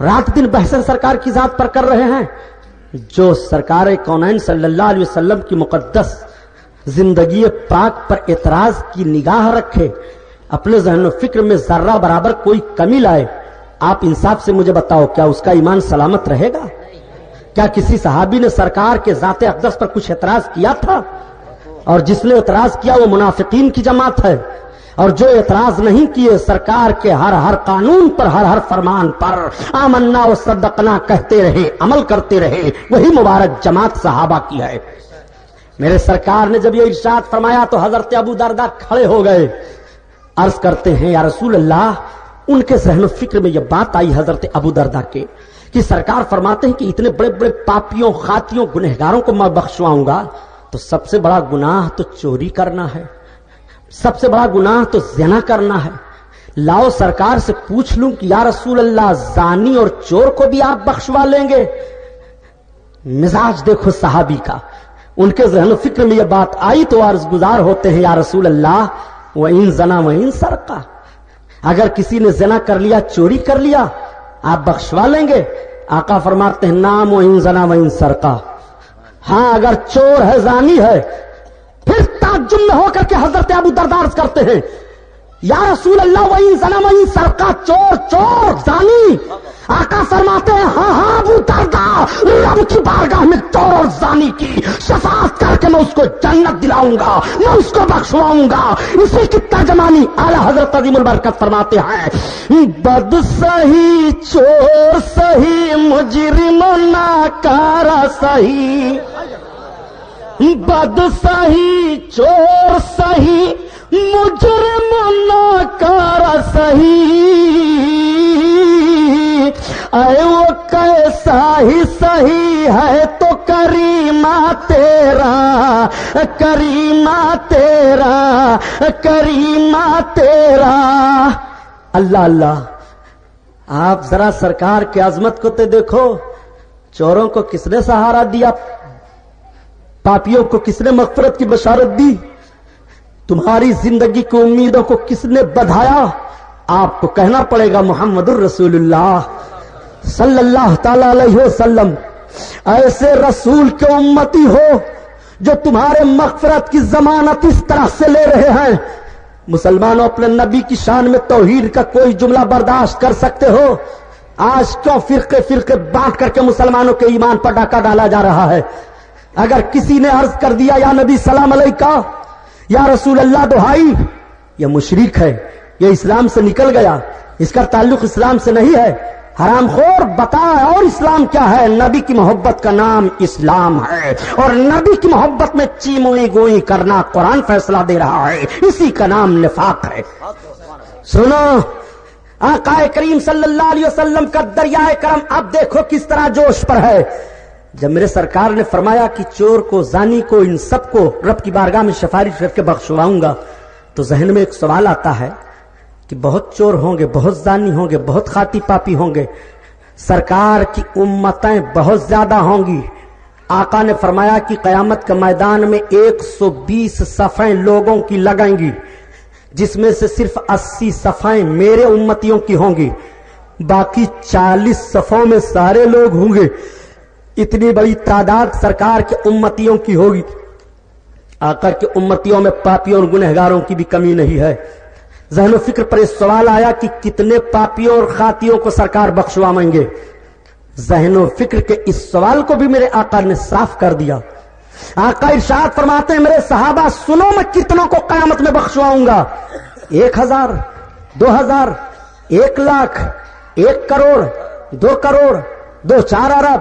رات دن بحثیں سرکار کی ذات پر کر رہے ہیں۔ جو سرکار کونین صلی اللہ علیہ وسلم کی مقدس زندگی پاک پر اعتراض کی نگاہ رکھے، اپنے ذہن و فکر میں ذرہ برابر کوئی کمی لائے، آپ انصاف سے مجھے بتاؤ کیا اس کا ایمان سلامت رہے گا؟ کیا کسی صحابی نے سرکار کے ذات اقدس پر کچھ اعتراض کیا تھا؟ اور جس نے اعتراض کیا وہ منافقین کی جماعت ہے، اور جو اعتراض نہیں کیے سرکار کے ہر قانون پر، ہر فرمان پر آمنا و صدقنا کہتے رہے، عمل کرتے رہے، وہی مبارک جماعت صحابہ کی ہے۔ میرے سرکار نے جب یہ ارشاد فرمایا تو حضرت ابو دردہ کھڑے ہو گئے، عرض کرتے ہیں یا رسول اللہ، ان کے ذہن و فکر میں یہ بات آئی حضرت ابو دردہ کے کہ سرکار فرماتے ہیں کہ اتنے بڑے بڑے پاپیوں، خاطیوں، گنہگاروں کو میں بخشواؤں گا تو سب سے بڑا گناہ تو چوری کرنا ہے، سب سے بڑا گناہ تو زنا کرنا ہے۔ لاؤ سرکار سے پوچھ لوں کہ یا رسول اللہ زانی اور چور کو بھی آپ بخشوا لیں گے؟ مزاج دیکھو صحابی کا، ان کے ذہن و فکر میں یہ بات آئی تو عرض گزار ہوتے ہیں یا رسول اللہ وَإِن زَنَا وَإِن سَرَقَ، اگر کسی نے زنا کر لیا، چوری کر لیا، آپ بخشوا لیں گے؟ آقا فرماتے ہیں نام وَإِن زَنَا وَإِن سَرَقَ، ہاں اگر چور ہے، زانی ہے۔ پھر تعجب میں ہو کر کے حضرت ابو دردہ عرض کرتے ہیں یا رسول اللہ وَإِن زَنَا وَإِن سَرَقَ، چور زانی۔ آقا فرماتے ہیں ہاں ابو دردہ، رب کی بارگاہ میں چور اور زانی کی شفاعت کر کے میں اس کو جنت دلاؤں گا، میں اس کو بخشواؤں گا۔ اسی کی ترجمانی اعلی حضرت عظیم البرکت فرماتے ہیں بد سہی چور سہی مجرم ناکارہ سہی، بد سہی چور سہی مجرم ناکارہ سہی، اے وہ کیسا ہی سہی ہے تو کریمہ تیرا، کریمہ تیرا، کریمہ تیرا۔ اللہ اللہ، آپ ذرا سرکار کی عظمت کو تے دیکھو، چوروں کو کس نے سہارا دیا، پاپیوں کو کس نے مغفرت کی بشارت دی، تمہاری زندگی کی امیدوں کو کس نے بڑھایا؟ آپ کو کہنا پڑے گا محمد الرسول اللہ صلی اللہ تعالی علیہ وسلم۔ ایسے رسول کے امتی ہو جو تمہارے مغفرت کی ضمانت اس طرح سے لے رہے ہیں۔ مسلمانوں اپنے نبی کی شان میں توحید کا کوئی جملہ برداشت کر سکتے ہو؟ آج کیوں فرقے فرقے بانٹ کر کے مسلمانوں کے ایمان پر ڈاکہ ڈالا جا رہا ہے؟ اگر کسی نے عرض کر دیا یا نبی سلام علیکہ، یا رسول اللہ دہائی، یہ مشرک ہے، یہ اسلام سے نکل گیا، اس کا تعلق اسلام سے نہیں ہے، حرام خور بتا اور اسلام کیا ہے؟ نبی کی محبت کا نام اسلام ہے، اور نبی کی محبت میں چیموئی گوئی کرنا قرآن فیصلہ دے رہا ہے، اسی کا نام نفاق ہے۔ سنو، آقا کریم صلی اللہ علیہ وسلم کا دریائے کرم اب دیکھو کس طرح جوش پر ہے۔ جب میرے سرکار نے فرمایا کہ چور کو، زانی کو، ان سب کو رب کی بارگاہ میں سفارش کر کے بخشواؤں گا، تو ذہن میں ایک سوال آتا ہے کہ بہت چور ہوں گے، بہت زانی ہوں گے، بہت خاطی پاپی ہوں گے، سرکار کی امتیں بہت زیادہ ہوں گی۔ آقا نے فرمایا کہ قیامت کے میدان میں 120 صفیں لوگوں کی لگیں گی، جس میں سے صرف 80 صفیں میرے امتیوں کی ہوں گی، باقی 40 صفوں میں سارے لوگ ہوں گے۔ اتنی بڑی تعداد سرکار کے امتیوں کی ہوگی۔ آقا کے امتیوں میں پاپیوں اور گنہگاروں کی بھی کمی نہیں ہے۔ ذہن و فکر پر اس سوال آیا کہ کتنے پاپیوں اور خاطیوں کو سرکار بخشوائیں گے؟ ذہن و فکر کے اس سوال کو بھی میرے آقا نے صاف کر دیا۔ آقا ارشاد فرماتے ہیں میرے صحابہ سنو، میں کتنوں کو قیامت میں بخشواؤں گا؟ 1000، 2000، 1 لاکھ، 1 کروڑ، 2 کروڑ، 2-4 ارب،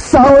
100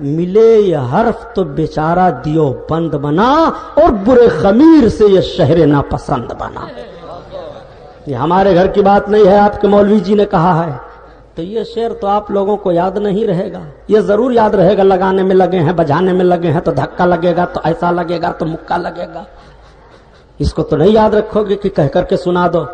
ملے یہ حرف تو بیچارہ دیو بند بنا اور برے خمیر سے یہ شہر ناپسند بنا. یہ ہمارے گھر کی بات نہیں ہے، آپ کے مولوی جی نے کہا ہے. تو یہ شعر تو آپ لوگوں کو یاد نہیں رہے گا. یہ ضرور یاد رہے گا، لگانے میں لگے ہیں، بجانے میں لگے ہیں، تو دھکا لگے گا، تو ایسا لگے گا، تو مکہ لگے گا. اس کو تو نہیں یاد رکھو گے کہ کہہ کر کے سنا دو.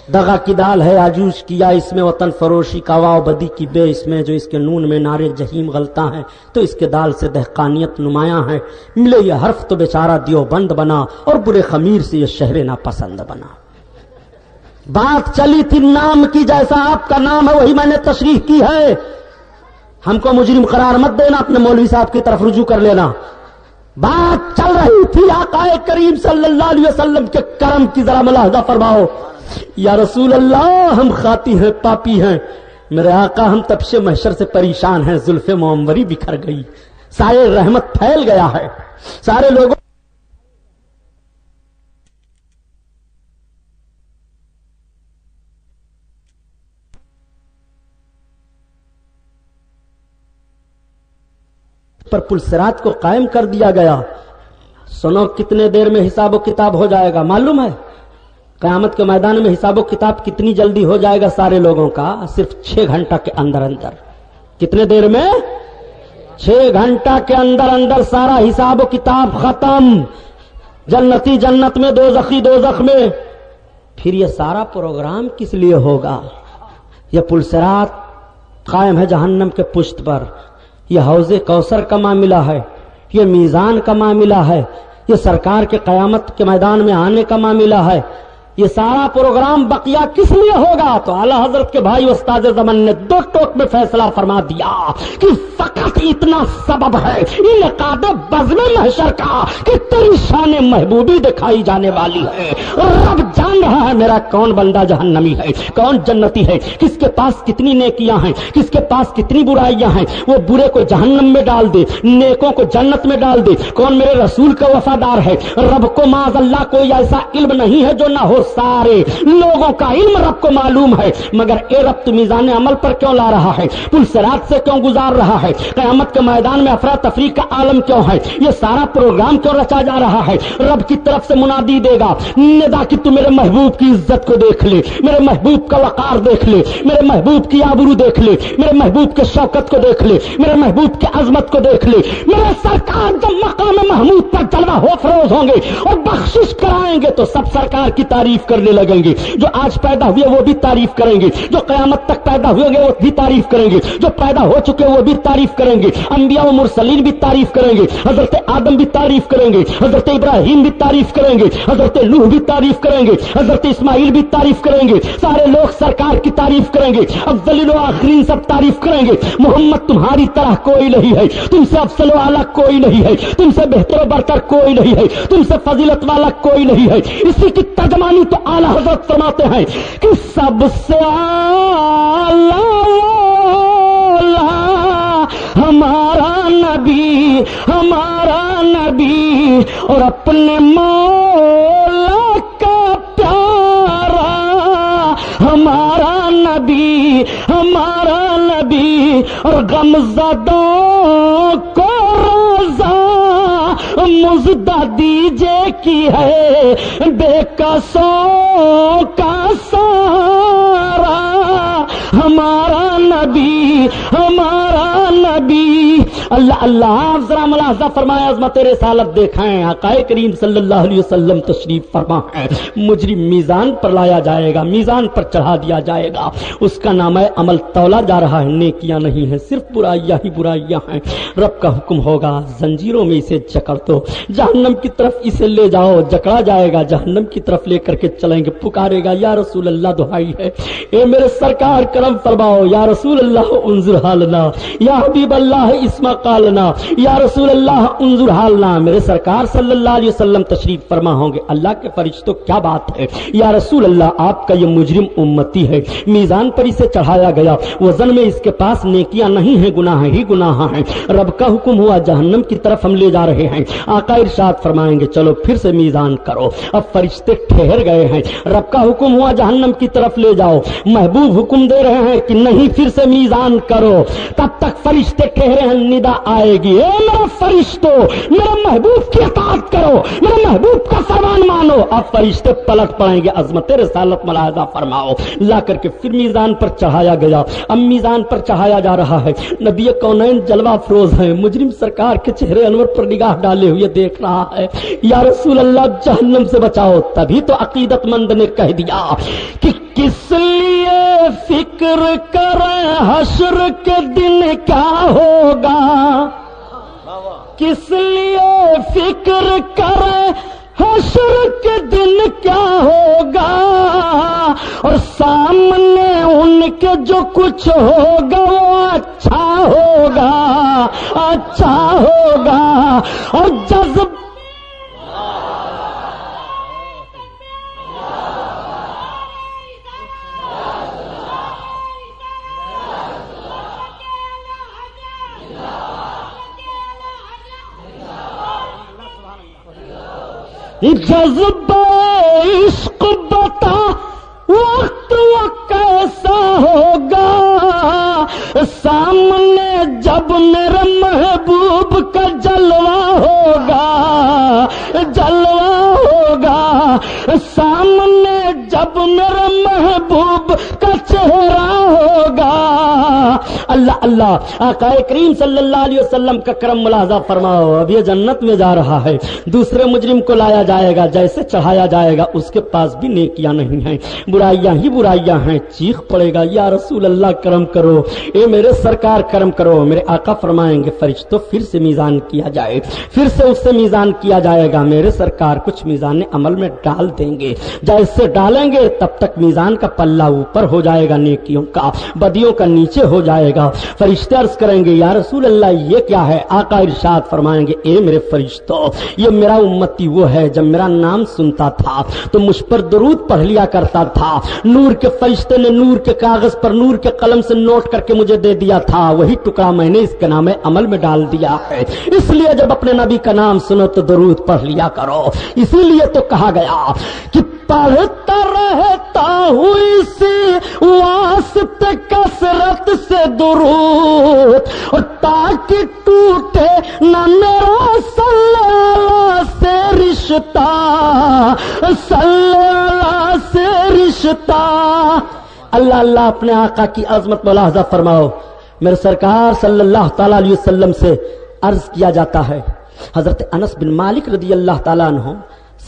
دغا کی دال ہے آجوش کیا اس میں وطن فروشی کا واو بدی کی بے اس میں، جو اس کے نون میں نارے جہیم غلطاں ہیں تو اس کے دال سے دہقانیت نمایاں ہے. ملے یہ حرف تو بیچارہ دیو بند بنا اور برے خمیر سے یہ شہر ناپسند بنا. بات چلی تھی نام کی، جیسا آپ کا نام ہے وہی میں نے تشریح کی ہے. ہم کو مجرم قرار مت دینا، اپنے مولوی صاحب کی طرف رجوع کر لینا. بات چل رہی تھی آقا کریم صلی اللہ علیہ وسلم کے کرم کی، ذرا ملاحظہ فرماؤ. یا رسول اللہ ہم خاطی ہیں، پاپی ہیں، میرے آقا ہم تپش محشر سے پریشان ہیں. زلف معمری بکھر گئی، سایہ رحمت پھیل گیا ہے، سارے لوگوں پر پلسرات کو قائم کر دیا گیا. سنو کتنے دیر میں حساب و کتاب ہو جائے گا معلوم ہے؟ قیامت کے میدان میں حساب و کتاب کتنی جلدی ہو جائے گا سارے لوگوں کا؟ صرف 6 گھنٹہ کے اندر اندر. کتنے دیر میں؟ 6 گھنٹہ کے اندر اندر سارا حساب و کتاب ختم. جنتی جنت میں، دوزخی دوزخ میں. پھر یہ سارا پروگرام کس لیے ہوگا؟ یہ پلسرات قائم ہے جہنم کے پشت پر، یہ حوض کوثر کا معاملہ ہے، یہ میزان کا معاملہ ہے، یہ سرکار کے قیامت کے میدان میں آنے کا معاملہ ہے. یہ سارا پروگرام بقیہ کس لیے ہوگا؟ تو اعلی حضرت کے بھائی استاد زمن نے 2 ٹوک میں فیصلہ فرما دیا کہ فقط اتنا سبب ہے انعقاد بزم محشر کا کہ تیری شان محبوبی دکھائی جانے والی ہے. رب جان رہا ہے میرا کون بندہ جہنمی ہے، کون جنتی ہے، کس کے پاس کتنی نیکیاں ہیں، کس کے پاس کتنی برائیاں ہیں. وہ برے کو جہنم میں ڈال دے، نیکوں کو جنت میں ڈال دے. کون میرے رسول کا وفادار ہے؟ رب کو معاذ اللہ کوئی ایسا علم نہیں ہے جو نہ ہو. سارے لوگوں کا علم رب کو معلوم ہے، مگر اے رب تو میزان عمل پر کیوں لا رہا ہے؟ پلسرات سے کیوں گزار رہا ہے؟ قیامت کے میدان میں افراتفری کا عالم کیوں ہے؟ یہ سارا پروگرام کیوں رچا جا رہا ہے؟ رب کی طرف سے منادی دے گا ندا کہ تو میرے محبوب کی عزت کو دیکھ لے، میرے محبوب کا وقار دیکھ لے، میرے محبوب کی آبرو دیکھ لے، میرے محبوب کے شوکت کو دیکھ لے، میرے محبوب کی عظمت کو دیکھ لے. میرے سرکار جب مقام محمود پر جلوہ ہو فروز ہوں گے اور بخشش کرائیں گے تو سب سرکار کی تعریف کرنے لگیں گے. جو آج پیدا ہوئے وہ بھی تعریف کریں گے، جو قیامت تک پیدا ہوئے گے وہ بھی تعریف کریں گے، جو پیدا ہو چکے وہ بھی تعریف کریں گے. انبیاء و مرسلین بھی تعریف کریں گے، حضرت آدم بھی تعریف کریں گے، حضرت ابراہیم بھی تعریف کریں گے، حضرت نوح بھی تعریف کریں گے، حضرت اسماعیل بھی تعریف کریں گے. سارے لوگ سرکار کی تعریف کریں گے، اولین و آخرین سب تعریف کریں گے. محمد تمہاری طرح کوئی نہیں ہے، تم سے افضل و اعلیٰ کوئی نہیں ہے، تم سے بہتر و برتر کوئی نہیں ہے، تم سے فضیلت والا کوئی نہیں ہے. اسی کی ترجمانی تو اعلی حضرت فرماتے ہیں کہ سب سے اعلی ہمارا نبی، ہمارا نبی اور اپنے مولا کا پیارا ہمارا نبی، ہمارا نبی اور غمزدوں کو روزہ مزدہ دیجے کی ہے بے قصوں کا سارا ہمارا نبی، ہمارا نبی. اللہ اللہ. آپ ذرا ملاحظہ فرمائے، عظمت رسالت دیکھیں. آقا کریم صلی اللہ علیہ وسلم تشریف فرما ہے. مجرم میزان پر لایا جائے گا، میزان پر چڑھا دیا جائے گا. اس کا نام ہے عمل تولا جا رہا ہے، نیکیاں نہیں ہیں، صرف برائیاں ہی برائیاں ہیں. رب کا حکم ہوگا زنجیروں میں اسے جکڑ دو، جہنم کی طرف اسے لے جاؤ. جکڑا جائے گا، جہنم کی طرف لے کر کے چلیں گے. پکارے گا یا رسول اللہ دعائی ہے، اے میرے سرکار کرم فرماؤ، یا رسول اللہ انظر حالنا، یا حبیب اللہ اسما قالنا، یا رسول اللہ انظر حالنا. میرے سرکار صلی اللہ علیہ وسلم تشریف فرما ہوں گے. اللہ کے فرشتوں کیا بات ہے یا رسول اللہ، آپ کا یہ مجرم امتی ہے، میزان پر اسے چڑھایا گیا، وزن میں اس کے پاس نیکیاں نہیں ہیں، گناہ ہی گناہ ہیں. رب کا حکم ہوا جہنم کی طرف ہم لے جا رہے ہیں. آقا ارشاد فرمائیں گے چلو پھر سے میزان کرو. اب فرشتے ٹھہر گئے ہیں، رب کا حکم ہوا جہنم کی طرف لے جاؤ. محبوب حکم دے رہے ہیں کہ نہیں پھر سے میزان کرو. تب تک فرشتے فرشتے کہہ رہے ہیں ندا آئے گی، اے میرے فرشتوں میرے محبوب کی اطاعت کرو، میرے محبوب کا فرمان مانو۔ اب فرشتے پلٹ پڑیں گے، عظمت رسالت ملاحظہ فرماؤ۔ لا کر کے پھر میزان پر چڑھایا گیا۔ اب میزان پر چڑھایا جا رہا ہے، نبی کونین جلوہ افروز ہیں، مجرم سرکار کے چہرے انور پر نگاہ ڈالے ہوئے دیکھ رہا ہے، یا رسول اللہ جہنم سے بچاؤ۔ تبھی تو عقیدت مند نے کہہ دیا کہ کس لیے فکر کریں حشر کے دن کیا ہوگا، کس لیے فکر کریں حشر کے دن کیا ہوگا، اور سامنے ان کے جو کچھ ہوگا وہ اچھا ہوگا، اچھا ہوگا۔ اور جذب جذبہ عشق بتا وقت وہ کیسا ہوگا، سامنے جب میرے محبوب کا جلوہ ہوگا، جلوہ ہوگا، سامنے جب میرے محبوب کا چہرہ ہوگا۔ اللہ اللہ، آقا کریم صلی اللہ علیہ وسلم کا کرم ملاحظہ فرماؤ۔ اب یہ جنت میں جا رہا ہے، دوسرے مجرم کو لایا جائے گا، جیسے چڑھایا جائے گا اس کے پاس بھی نیکیاں نہیں ہیں، برائیاں ہی برائیاں ہیں۔ چیخ پڑے گا یا رسول اللہ کرم کرو، اے میرے سرکار کرم کرو۔ میرے آقا فرمائیں گے فرشتوں پھر سے میزان کیا جائے، پھر سے اس سے میزان کیا جائے گا۔ میرے سرکار کچھ میزان عمل میں ڈال دیں گے، جیسے ڈالیں گے تب تک میزان کا پلہ اوپر ہو جائے گا، نیکیوں کا بدیوں کا نیچے ہو جائے گا۔ فرشتے عرض کریں گے یا رسول اللہ یہ کیا ہے؟ آقا ارشاد فرمائیں گے اے میرے فرشتوں، یہ میرا امتی وہ ہے جب میرا نام سنتا تھا تو مجھ پر درود پڑھ لیا کرتا تھا، نور کے فرشتے نے نور کے کاغذ پر نور کے قلم سے نوٹ کر کے مجھے دے دیا تھا، وہی ٹکڑا میں نے اس کے نام عمل میں ڈال دیا ہے۔ اس لیے جب اپنے نبی کا نام سنو تو درود پڑھ لیا کرو۔ اسی لیے تو کہا گیا کہ پڑھتا رہتا ہوں اسی واسطے کثرت سے درود، اور تاکہ ٹوٹے نہ میرا صلی اللہ سے رشتہ، صلی اللہ سے رشتہ۔ اللہ اللہ، اپنے آقا کی عظمت ملاحظہ فرماؤ۔ میرے سرکار صلی اللہ تعالی علیہ وسلم سے عرض کیا جاتا ہے، حضرت انس بن مالک رضی اللہ تعالیٰ عنہ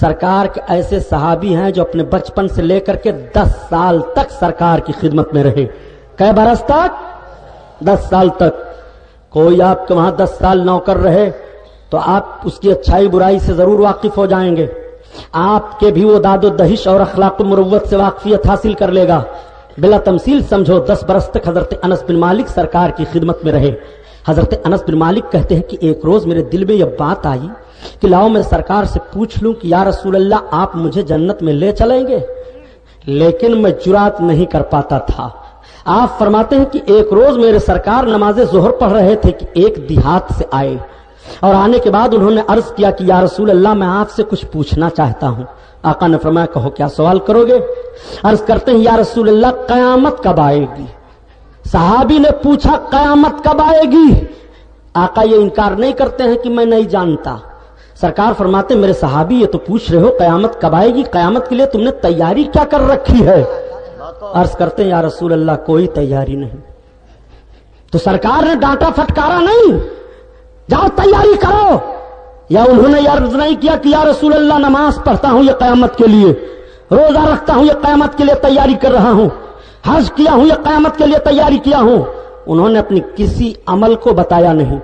سرکار کے ایسے صحابی ہیں جو اپنے بچپن سے لے کر کے 10 سال تک سرکار کی خدمت میں رہے۔ کئے برس تک؟ 10 سال تک۔ کوئی آپ کے وہاں 10 سال نوکر رہے تو آپ اس کی اچھائی برائی سے ضرور واقف ہو جائیں گے، آپ کے بھی وہ داد و دہش اور اخلاق و مروت سے واقفیت حاصل کر لے گا۔ بلا تمثیل سمجھو 10 برس تک حضرت انس بن مالک سرکار کی خدمت میں رہے۔ حضرت انس بن مالک کہتے ہیں کہ ایک روز میرے دل میں یہ بات آئی کہ لاؤ میں سرکار سے پوچھ لوں کہ یا رسول اللہ آپ مجھے جنت میں لے چلیں گے، لیکن میں جرات نہیں کر پاتا تھا۔ آپ فرماتے ہیں کہ ایک روز میرے سرکار نماز ظہر پڑھ رہے تھے کہ ایک دیہات سے آئے، اور آنے کے بعد انہوں نے عرض کیا کہ یا رسول اللہ میں آپ سے کچھ پوچھنا چاہتا ہوں۔ آقا نے فرمایا کہو کیا سوال کرو گے؟ عرض کرتے ہیں یا رسول اللہ قیامت کب آئے گی؟ صحابی نے پوچھا قیامت کب آئے گی؟ آقا یہ انکار نہیں کرتے ہیں کہ میں نہیں جانتا۔ سرکار فرماتے میرے صحابی یہ تو پوچھ رہے ہو قیامت کب آئے گی، قیامت کے لیے تم نے تیاری کیا کر رکھی ہے؟ عرض کرتے ہیں یا رسول اللہ کوئی تیاری نہیں۔ تو سرکار نے ڈانٹا پھٹکارا نہیں، جاؤ تیاری کرو، یا انہوں نے یہ عرض نہیں کیا کہ یا رسول اللہ نماز پڑھتا ہوں یہ قیامت کے لیے، روزہ رکھتا ہوں یہ قیامت کے لیے تیاری کر رہا ہوں، حج کیا ہوں یہ قیامت کے لیے تیاری کیا ہوں؟ انہوں نے اپنی کسی عمل کو بتایا نہیں۔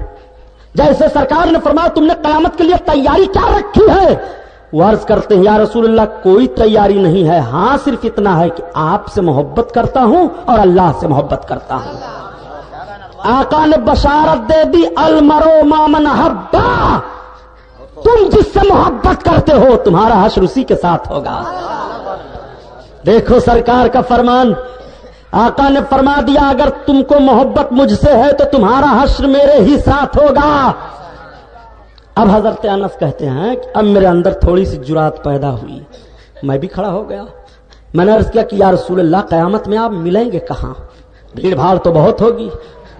جیسے سرکار نے فرمایا تم نے قیامت کے لیے تیاری کیا رکھی ہے؟ وہ عرض کرتے ہیں یا رسول اللہ کوئی تیاری نہیں ہے، ہاں صرف اتنا ہے کہ آپ سے محبت کرتا ہوں اور اللہ سے محبت کرتا ہوں۔ آقا نے بشارت دے دی المرء مع من احبا، تم جس سے محبت کرتے ہو تمہارا حشر اسی کے ساتھ ہوگا۔ دیکھو سرکار کا فرمان، آقا نے فرما دیا اگر تم کو محبت مجھ سے ہے تو تمہارا حشر میرے ہی ساتھ ہوگا۔ اب حضرت انس کہتے ہیں کہ اب میرے اندر تھوڑی سی جرات پیدا ہوئی، میں بھی کھڑا ہو گیا۔ میں نے عرض کیا کہ یا رسول اللہ قیامت میں آپ ملیں گے کہاں؟ بھیڑ بھاڑ تو بہت ہوگی،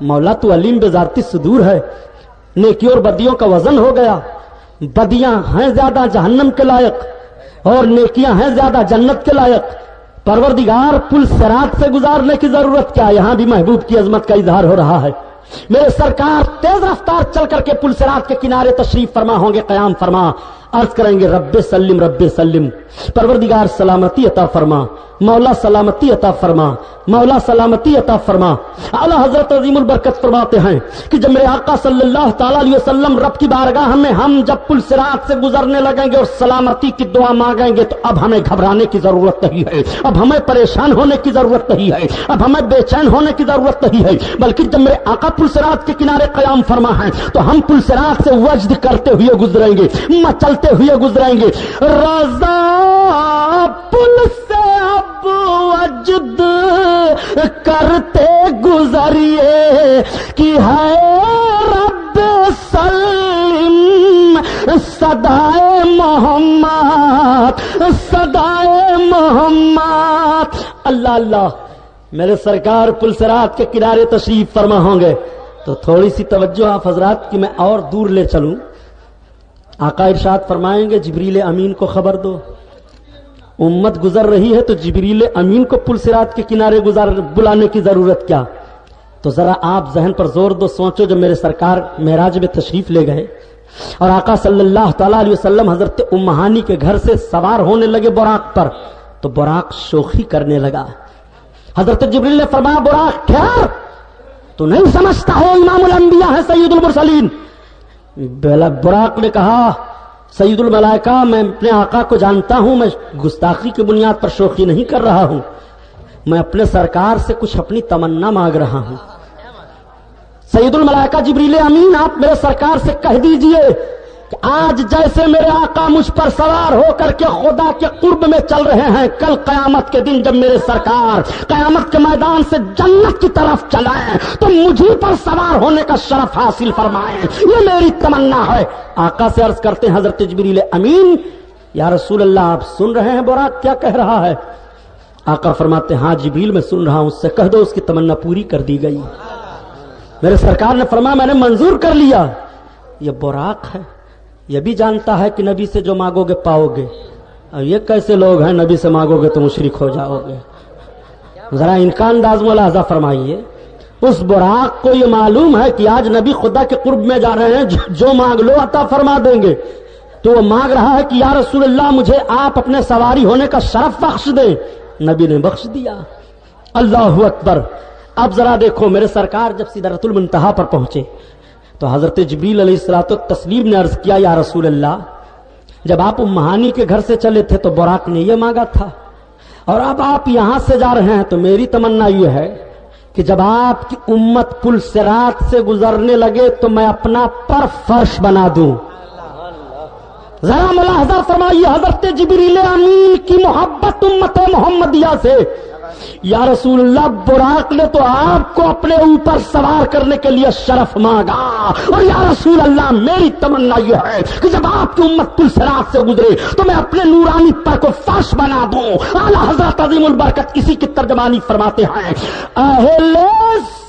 مولا تو علیم بذات الصدور ہے. نیکی اور بدیوں کا وزن ہو گیا. بدیاں ہیں زیادہ جہنم کے لائق اور نیکیاں ہیں زیادہ جنت کے لائق. پروردگار پل صراط سے گزارنے کی ضرورت کیا؟ یہاں بھی محبوب کی عظمت کا اظہار ہو رہا ہے. میرے سرکار تیز رفتار چل کر کے پل صراط کے کنارے تشریف فرما ہوں گے. قیام فرما عرض کریں گے رب سلم رب سلم. پروردگار سلامتی عطا فرما، مولا سلامتی عطا فرما، مولا سلامتی عطا فرما. اعلیٰ حضرت عظیم البرکت فرماتے ہیں کہ جب میرے آقا صلی اللہ تعالی علیہ وسلم رب کی بارگاہ میں ہم جب پل صراط سے گزرنے لگیں گے اور سلامتی کی دعا مانگیں گے تو اب ہمیں گھبرانے کی ضرورت نہیں ہے، اب ہمیں پریشان ہونے کی ضرورت نہیں ہے، اب ہمیں بے چین ہونے کی ضرورت نہیں ہے. بلکہ جب میرے آقا پل صراط کے کنارے قیام فرما ہے تو ہم پل صراط سے وجد کرتے ہوئے گزریں گے، مچلتے ہوئے گزریں گے. رضا پل سے اب وجد کرتے گزریے کہ ہے رب سلم صدائے محمد، صدائے محمد. اللہ اللہ. میرے سرکار پل صراط کے کنارے تشریف فرما ہوں گے تو تھوڑی سی توجہ آپ حضرات کی میں اور دور لے چلوں. آقا ارشاد فرمائیں گے جبریل امین کو خبر دو. امت گزر رہی ہے تو جبریل امین کو پل صراط کے کنارے بلانے کی ضرورت کیا؟ تو ذرا آپ ذہن پر زور دو، سوچو. جب میرے سرکار معراج میں تشریف لے گئے اور آقا صلی اللہ تعالی علیہ وسلم حضرت ام ہانی کے گھر سے سوار ہونے لگے براق پر تو براق شوخی کرنے لگا. حضرت جبریل نے فرمایا براق ٹھہر، تو نہیں سمجھتا ہے امام الانبیاء ہے، سید المرسلین. براق نے کہا سید الملائکہ میں اپنے آقا کو جانتا ہوں، میں گستاخی کی بنیاد پر شوخی نہیں کر رہا ہوں، میں اپنے سرکار سے کچھ اپنی تمنا مانگ رہا ہوں. سید الملائکہ جبریل امین آپ میرے سرکار سے کہہ دیجئے کہ آج جیسے میرے آقا مجھ پر سوار ہو کر کے خدا کے قرب میں چل رہے ہیں، کل قیامت کے دن جب میرے سرکار قیامت کے میدان سے جنت کی طرف چلائیں تو مجھے پر سوار ہونے کا شرف حاصل فرمائیں، یہ میری تمنا ہے. آقا سے عرض کرتے ہیں حضرت جبریل امین یا رسول اللہ آپ سن رہے ہیں براق کیا کہہ رہا ہے؟ آقا فرماتے ہیں ہاں جبریل میں سن رہا ہوں، اس سے کہہ دو اس کی تمنا پوری کر دی گئی. میرے سرکار نے فرمایا میں نے منظور کر لیا. یہ براق ہے، یہ بھی جانتا ہے کہ نبی سے جو مانگو گے پاؤ گے. اور یہ کیسے لوگ ہیں نبی سے مانگو گے تو مشرک ہو جاؤ گے؟ ذرا ان کا انداز ملاحظہ فرمائیے. اس براق کو یہ معلوم ہے کہ آج نبی خدا کے قرب میں جا رہے ہیں، جو مانگ لو عطا فرما دیں گے. تو وہ مانگ رہا ہے کہ یا رسول اللہ مجھے آپ اپنے سواری ہونے کا شرف بخش دیں. نبی نے بخش دیا. اللہ اکبر. اب ذرا دیکھو میرے سرکار جب سدرۃ المنتہا پر پہنچے تو حضرت جبریل علیہ الصلوۃ والتسلیم نے عرض کیا یا رسول اللہ جب آپ ام ہانی کے گھر سے چلے تھے تو براق نے یہ مانگا تھا، اور اب آپ یہاں سے جا رہے ہیں تو میری تمنا یہ ہے کہ جب آپ کی امت پل صراط سے گزرنے لگے تو میں اپنا پر فرش بنا دوں. ذرا ملاحظہ فرمائیے حضرت جبریل امین کی محبت امت محمدیہ سے. یا رسول اللہ براق نے تو آپ کو اپنے اوپر سوار کرنے کے لیے شرف مانگا، اور یا رسول اللہ میری تمنا یہ ہے کہ جب آپ کی امت پل صراط سے گزرے تو میں اپنے نورانی پر کو فرش بنا دوں. اعلیٰ حضرت عظیم البرکت اسی کی ترجمانی فرماتے ہیں اہل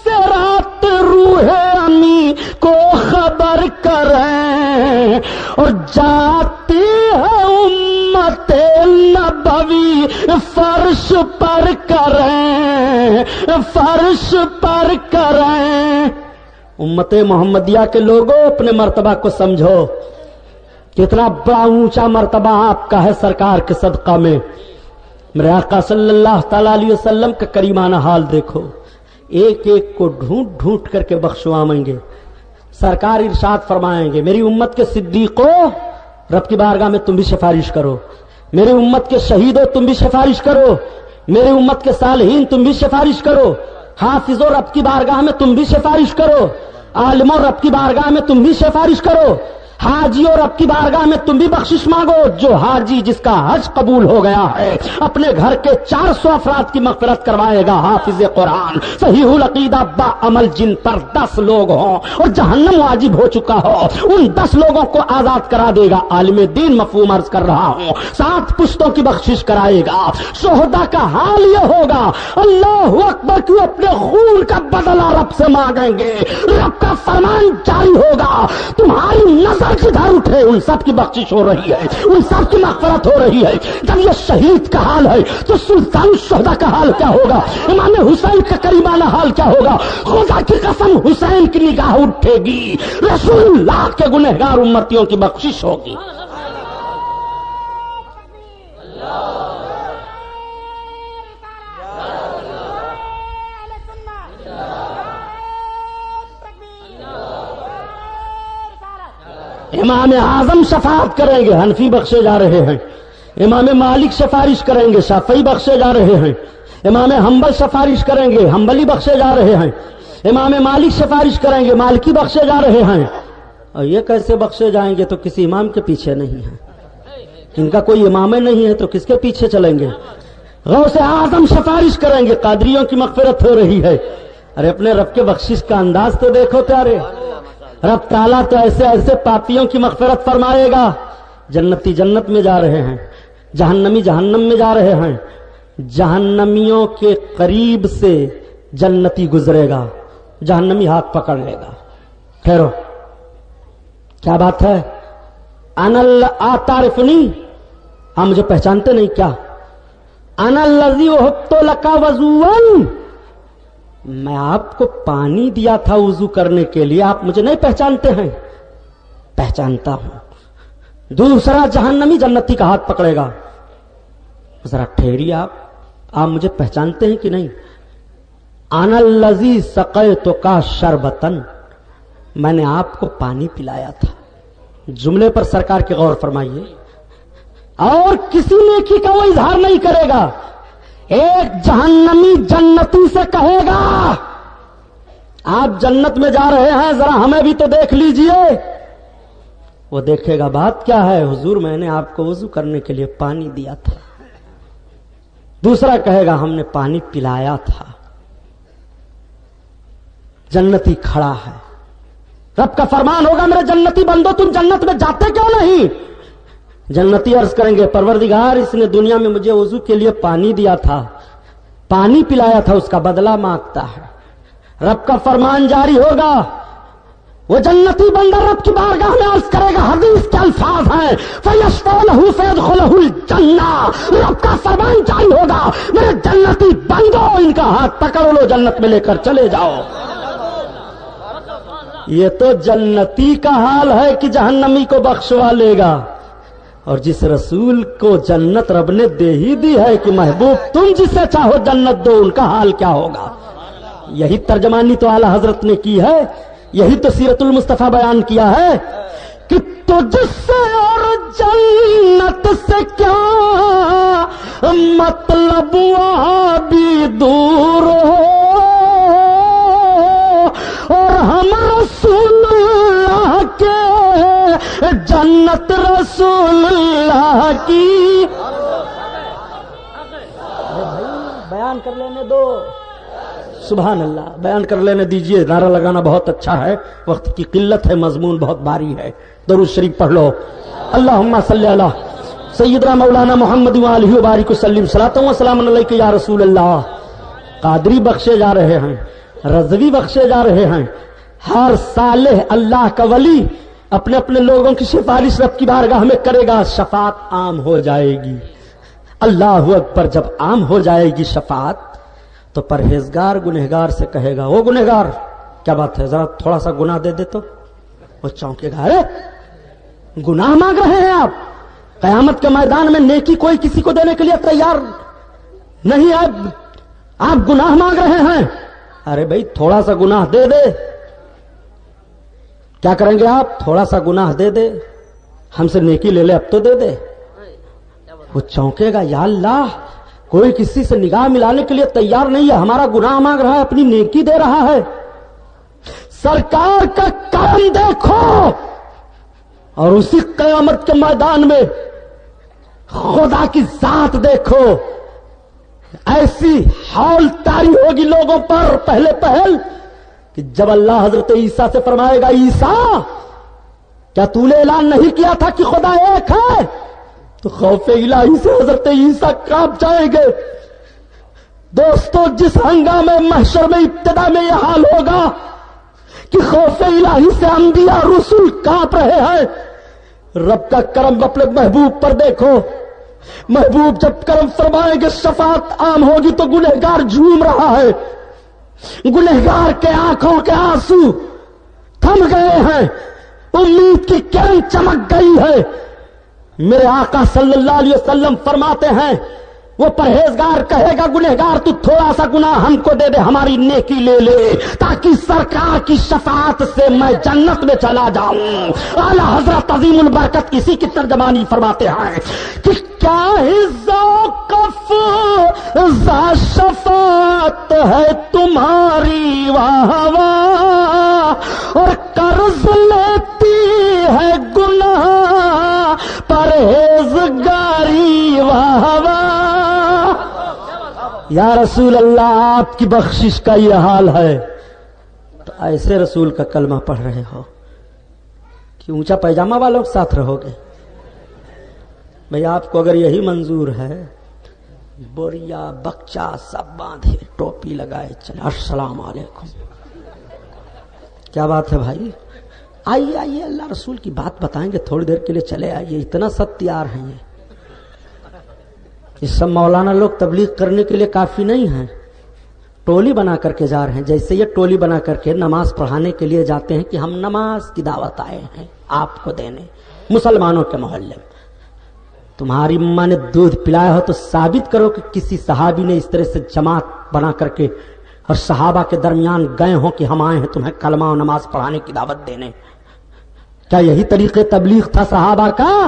صراط روح امی کو خبر کریں اور جاتی ہے امت نبوی فرش پر کریں، فرش پر کریں. امت محمدیہ کے لوگوں اپنے مرتبہ کو سمجھو، کتنا بڑا اونچا مرتبہ آپ کا ہے سرکار کے صدقہ میں. میرے آقا صلی اللہ تعالی علیہ وسلم کا کریمانہ حال دیکھو، ایک ایک کو ڈھونڈ ڈھونڈ کر کے بخشوائیں گے. سرکار ارشاد فرمائیں گے میری امت کے صدیقوں رب کی بارگاہ میں تم بھی سفارش کرو، میری امت کے شہیدوں تم بھی سفارش کرو، میری امت کے صالحین تم بھی سفارش کرو، حافظوں رب کی بارگاہ میں تم بھی سفارش کرو، عالموں رب کی بارگاہ میں تم بھی سفارش کرو. حاجیوں رب کی بارگاہ میں تم بھی بخشش مانگو. جو حاجی جس کا حج قبول ہو گیا ہے اپنے گھر کے 400 افراد کی مغفرت کروائے گا. حافظ قرآن صحیح العقیدہ با عمل جن پر 10 لوگ ہوں اور جہنم واجب ہو چکا ہو, ان 10 لوگوں کو آزاد کرا دے گا. عالم دین مفہوم عرض کر رہا ہوں, 7 پشتوں کی بخشش کرائے گا. شہداء کا حال یہ ہوگا, اللہ اکبر, کیوں اپنے خون کا بدلہ رب سے مانگیں گے. رب کا فرمان جاری ہوگا, تمہاری نظر جدھر اٹھے ان سب کی بخشش ہو رہی ہے, ان سب کی مغفرت ہو رہی ہے. جب یہ شہید کا حال ہے تو سلطان الشہداء کا حال کیا ہوگا, امام حسین کا کریمانہ حال کیا ہوگا. خدا کی قسم حسین کی نگاہ اٹھے گی, رسول اللہ کے گنہگار امتیوں کی بخشش ہوگی. امام اعظم شفاعت کریں گے, حنفی بخشے جا رہے ہیں. امام مالک سفارش کریں گے, شافعی بخشے جا رہے ہیں. امام حنبل سفارش کریں گے, حنبلی بخشے جا رہے ہیں. امام مالک سفارش کریں گے, مالکی بخشے جا رہے ہیں. اور یہ کیسے بخشے جائیں گے, تو کسی امام کے پیچھے نہیں ہے. ان کا کوئی امام نہیں ہے تو کس کے پیچھے چلیں گے. غوث اعظم سفارش کریں گے, قادریوں کی مغفرت ہو رہی ہے. ارے اپنے رب کے بخشش کا انداز تو دیکھو پیارے. رب تعالیٰ تو ایسے ایسے پاپیوں کی مغفرت فرمائے گا. جنتی جنت میں جا رہے ہیں, جہنمی جہنم میں جا رہے ہیں. جہنمیوں کے قریب سے جنتی گزرے گا, جہنمی ہاتھ پکڑ لے گا. ٹھہرو, کیا بات ہے؟ انل آتارفنی, آپ مجھے پہچانتے نہیں کیا؟ انا الذی وهبت لک وضوءا, میں آپ کو پانی دیا تھا وضو کرنے کے لیے, آپ مجھے نہیں پہچانتے ہیں؟ پہچانتا ہوں. دوسرا جہنمی جنتی کا ہاتھ پکڑے گا, ذرا ٹھہریے, آپ مجھے پہچانتے ہیں کہ نہیں؟ انا الذی سقیتک شربتا, میں نے آپ کو پانی پلایا تھا. جملے پر سرکار کی غور فرمائیے. اور کسی نیکی کا وہ اظہار نہیں کرے گا. ایک جہنمی جنتی سے کہے گا, آپ جنت میں جا رہے ہیں, ذرا ہمیں بھی تو دیکھ لیجئے. وہ دیکھے گا, بات کیا ہے حضور, میں نے آپ کو وضو کرنے کے لیے پانی دیا تھا. دوسرا کہے گا, ہم نے پانی پلایا تھا. جنتی کھڑا ہے, رب کا فرمان ہوگا, میرے جنتی بندو تم جنت میں جاتے کیوں نہیں؟ جنتی عرض کریں گے, پروردگار اس نے دنیا میں مجھے وضو کے لیے پانی دیا تھا, پانی پلایا تھا, اس کا بدلہ مانگتا ہے. رب کا فرمان جاری ہوگا, وہ جنتی بندہ رب کی بارگاہ میں عرض کرے گا, حدیث کے الفاظ ہیں, فَيَشْفَعُ لَهُ فَيَدْخُلُهُ الْجَنَّةَ, رب کا فرمان جاری ہوگا, میرے جنتی بندو ان کا ہاتھ پکڑ لو, جنت میں لے کر چلے جاؤ. یہ تو جنتی کا حال ہے کہ جہنمی کو بخشوا لے گا. اور جس رسول کو جنت رب نے دے ہی دی ہے کہ محبوب تم جسے چاہو جنت دو, ان کا حال کیا ہوگا؟ یہی ترجمانی تو اعلی حضرت نے کی ہے, یہی تو سیرت المصطفیٰ بیان کیا ہے کہ تجھ سے اور جنت سے کیا مطلب, وہاں بھی دور ہو اور ہم رسول اللہ کے, جنت رسول اللہ کی. بیان کر لینے دو, سبحان اللہ, بیان کر لینے دیجئے. نعرہ لگانا بہت اچھا ہے, وقت کی قلت ہے, مضمون بہت بھاری ہے. درود شریف پڑھ لو. اللہم صلی علی سیدنا مولانا محمد وآلہ وبارک وسلم, صلاۃ و سلام علیک یا رسول اللہ. قادری بخشے جا رہے ہیں, رضوی بخشے جا رہے ہیں. ہر صالح اللہ کا ولی اپنے اپنے لوگوں کی سفارش رب کی بارگاہ میں کرے گا, شفاعت عام ہو جائے گی. اللہ اکبر. جب عام ہو جائے گی شفاعت تو پرہیزگار گنہگار سے کہے گا, وہ گنہگار کیا بات ہے, ذرا تھوڑا سا گناہ دے دے تو. وہ چونکے گا, ارے گناہ مانگ رہے ہیں آپ. قیامت کے میدان میں نیکی کوئی کسی کو دینے کے لیے تیار نہیں ہے, آپ گناہ مانگ رہے ہیں. ارے بھائی تھوڑا سا گناہ دے دے. کیا کریں گے آپ؟ تھوڑا سا گناہ دے دے, ہم سے نیکی لے لے, اب تو دے دے. وہ چونکے گا, یا اللہ کوئی کسی سے نگاہ ملانے کے لیے تیار نہیں ہے, ہمارا گناہ مانگ رہا ہے, اپنی نیکی دے رہا ہے. سرکار کا کرم دیکھو, اور اسی قیامت کے میدان میں خدا کی ذات دیکھو، ایسی ہول طاری ہوگی لوگوں پر پہلے پہل کہ جب اللہ حضرت عیسیٰ سے فرمائے گا عیسیٰ کیا تو نے اعلان نہیں کیا تھا کہ خدا ایک ہے؟ تو خوف الہی سے حضرت عیسیٰ کانپ جائیں گے۔ دوستو جس ہنگامے محشر میں ابتدا میں یہ حال ہوگا کہ خوف الہی سے انبیاء رسول کانپ رہے ہیں، رب کا کرم اپنے محبوب پر دیکھو۔ محبوب جب کرم فرمائیں گے شفاعت عام ہوگی تو گنہگار جھوم رہا ہے، گنہگار کے آنکھوں کے آنسو تھم گئے ہیں، امید کی کرن چمک گئی ہے۔ میرے آقا صلی اللہ علیہ وسلم فرماتے ہیں وہ پرہیزگار کہے گا گنہگار تو تھوڑا سا گناہ ہم کو دے دے، ہماری نیکی لے لے تاکہ سرکار کی شفاعت سے میں جنت میں چلا جاؤں۔ اعلی حضرت عظیم البرکت اسی کی ترجمانی فرماتے ہیں کہ کیا ذوق ذا شفاعت ہے تمہاری واہ واہ، اور قرض لیتی ہے گناہ پرہیزگاری واہ واہ۔ یا رسول اللہ آپ کی بخشش کا یہ حال ہے، تو ایسے رسول کا کلمہ پڑھ رہے ہو کہ اونچا پیجامہ والوں کے ساتھ رہو گے؟ بھئی آپ کو اگر یہی منظور ہے بوریا بکچا سب باندھے ٹوپی لگائے چلے السلام علیکم، کیا بات ہے بھائی؟ آئیے آئیے اللہ رسول کی بات بتائیں گے، تھوڑی دیر کے لیے چلے آئیے، اتنا سب تیار ہیں یہ سب مولانا لوگ تبلیغ کرنے کے لیے کافی نہیں ہیں، ٹولی بنا کر کے جا رہے ہیں، جیسے یہ ٹولی بنا کر کے نماز پڑھانے کے لیے جاتے ہیں کہ ہم نماز کی دعوت آئے ہیں آپ کو دینے مسلمانوں کے محلے میں۔ تمہاری اماں نے دودھ پلایا ہو تو ثابت کرو کہ کسی صحابی نے اس طرح سے جماعت بنا کر کے اور صحابہ کے درمیان گئے ہوں کہ ہم آئے ہیں تمہیں کلمہ و نماز پڑھانے کی دعوت دینے۔ کیا یہی طریقے تبلیغ تھا صحابہ کا؟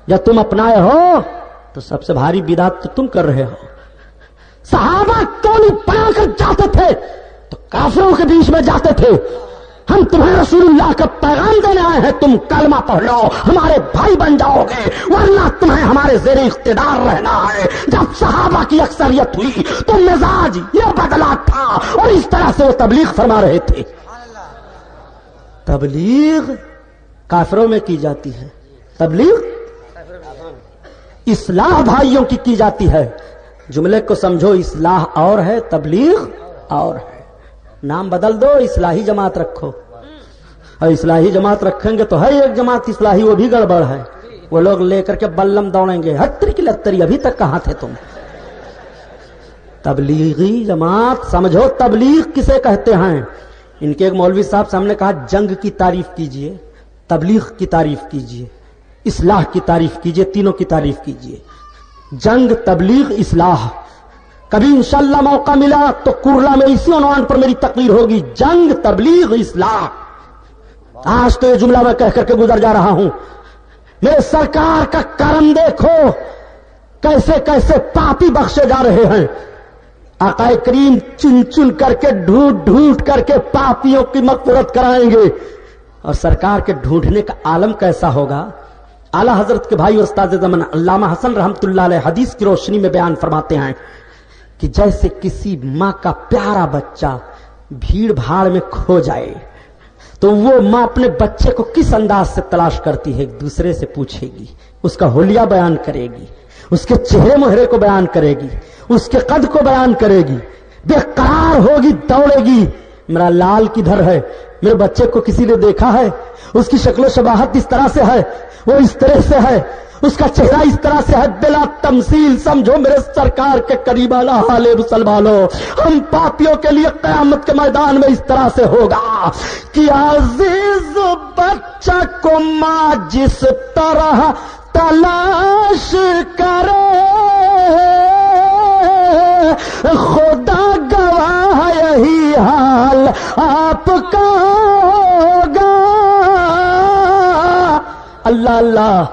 یا تم اپنائے ہو تو سب سے بھاری بدعت تو تم کر رہے ہو۔ صحابہ ٹولی بنا کر جاتے تھے تو کافروں کے بیچ میں جاتے تھے، ہم تمہیں رسول اللہ کا پیغام دینے آئے ہیں، تم کلمہ پڑھ لو ہمارے بھائی بن جاؤ گے، ورنہ تمہیں ہمارے زیر اقتدار رہنا ہے۔ جب صحابہ کی اکثریت ہوئی تو مزاج یہ بدلا تھا اور اس طرح سے وہ تبلیغ فرما رہے تھے۔ تبلیغ کافروں میں کی جاتی ہے، تبلیغ اصلاح بھائیوں کی جاتی ہے۔ جملے کو سمجھو، اصلاح اور ہے تبلیغ اور ہے۔ نام بدل دو، اصلاحی جماعت رکھو، اور اصلاحی جماعت رکھیں گے تو ہے ایک جماعت اصلاحی، وہ بھی گڑبڑ ہے، وہ لوگ لے کر کے بلم دوڑیں گے ہتری کی لتری، ابھی تک کہاں تھے تم؟ تبلیغی جماعت سمجھو، تبلیغ کسے کہتے ہیں؟ ان کے ایک مولوی صاحب سامنے کہا جنگ کی تعریف کیجئے، تبلیغ کی تعریف کیجئے، اصلاح کی تعریف کیجئے، تینوں کی تعریف کیجئے۔ جنگ، تبلیغ، اصلاح۔ کبھی انشاءاللہ موقع ملا تو کرلا میں اسی عنوان پر میری تقریر ہوگی، جنگ، تبلیغ، اصلاح۔ آج تو یہ جملہ میں کہہ کر کے گزر جا رہا ہوں۔ میرے سرکار کا کرم دیکھو، کیسے کیسے پاپی بخشے جا رہے ہیں۔ آقا کریم چن چن کر کے ڈھونڈ ڈھونڈ کر کے پاپیوں کی مغفرت کرائیں گے، اور سرکار کے ڈھونڈنے کا عالم کیسا ہوگا؟ اعلی حضرت کے بھائی استاد زمان علامہ حسن رحمت اللہ علیہ حدیث کی روشنی میں بیان فرماتے ہیں کہ جیسے کسی ماں کا پیارا بچہ بھیڑ بھاڑ میں کھو جائے تو وہ ماں اپنے بچے کو کس انداز سے تلاش کرتی ہے، ایک دوسرے سے پوچھے گی، اس کا حلیہ بیان کرے گی، اس کے چہرے مہرے کو بیان کرے گی، اس کے قد کو بیان کرے گی، بے قرار ہوگی، دوڑے گی، میرا لال کدھر ہے، میرے بچے کو کسی نے دیکھا ہے، اس کی شکل و شباہت اس طرح سے ہے، وہ اس طرح سے ہے، اس کا چہرہ اس طرح سے ہے، بلا تمثیل سمجھو میرے سرکار کے قریب اعلی حال مسلمانوں، ہم پاپیوں کے لیے قیامت کے میدان میں اس طرح سے ہوگا کہ عزیز بچہ کو ماں جس طرح تلاش کرے، خدا گواہ یہی حال آپ کا ہوگا۔ اللہ اللہ،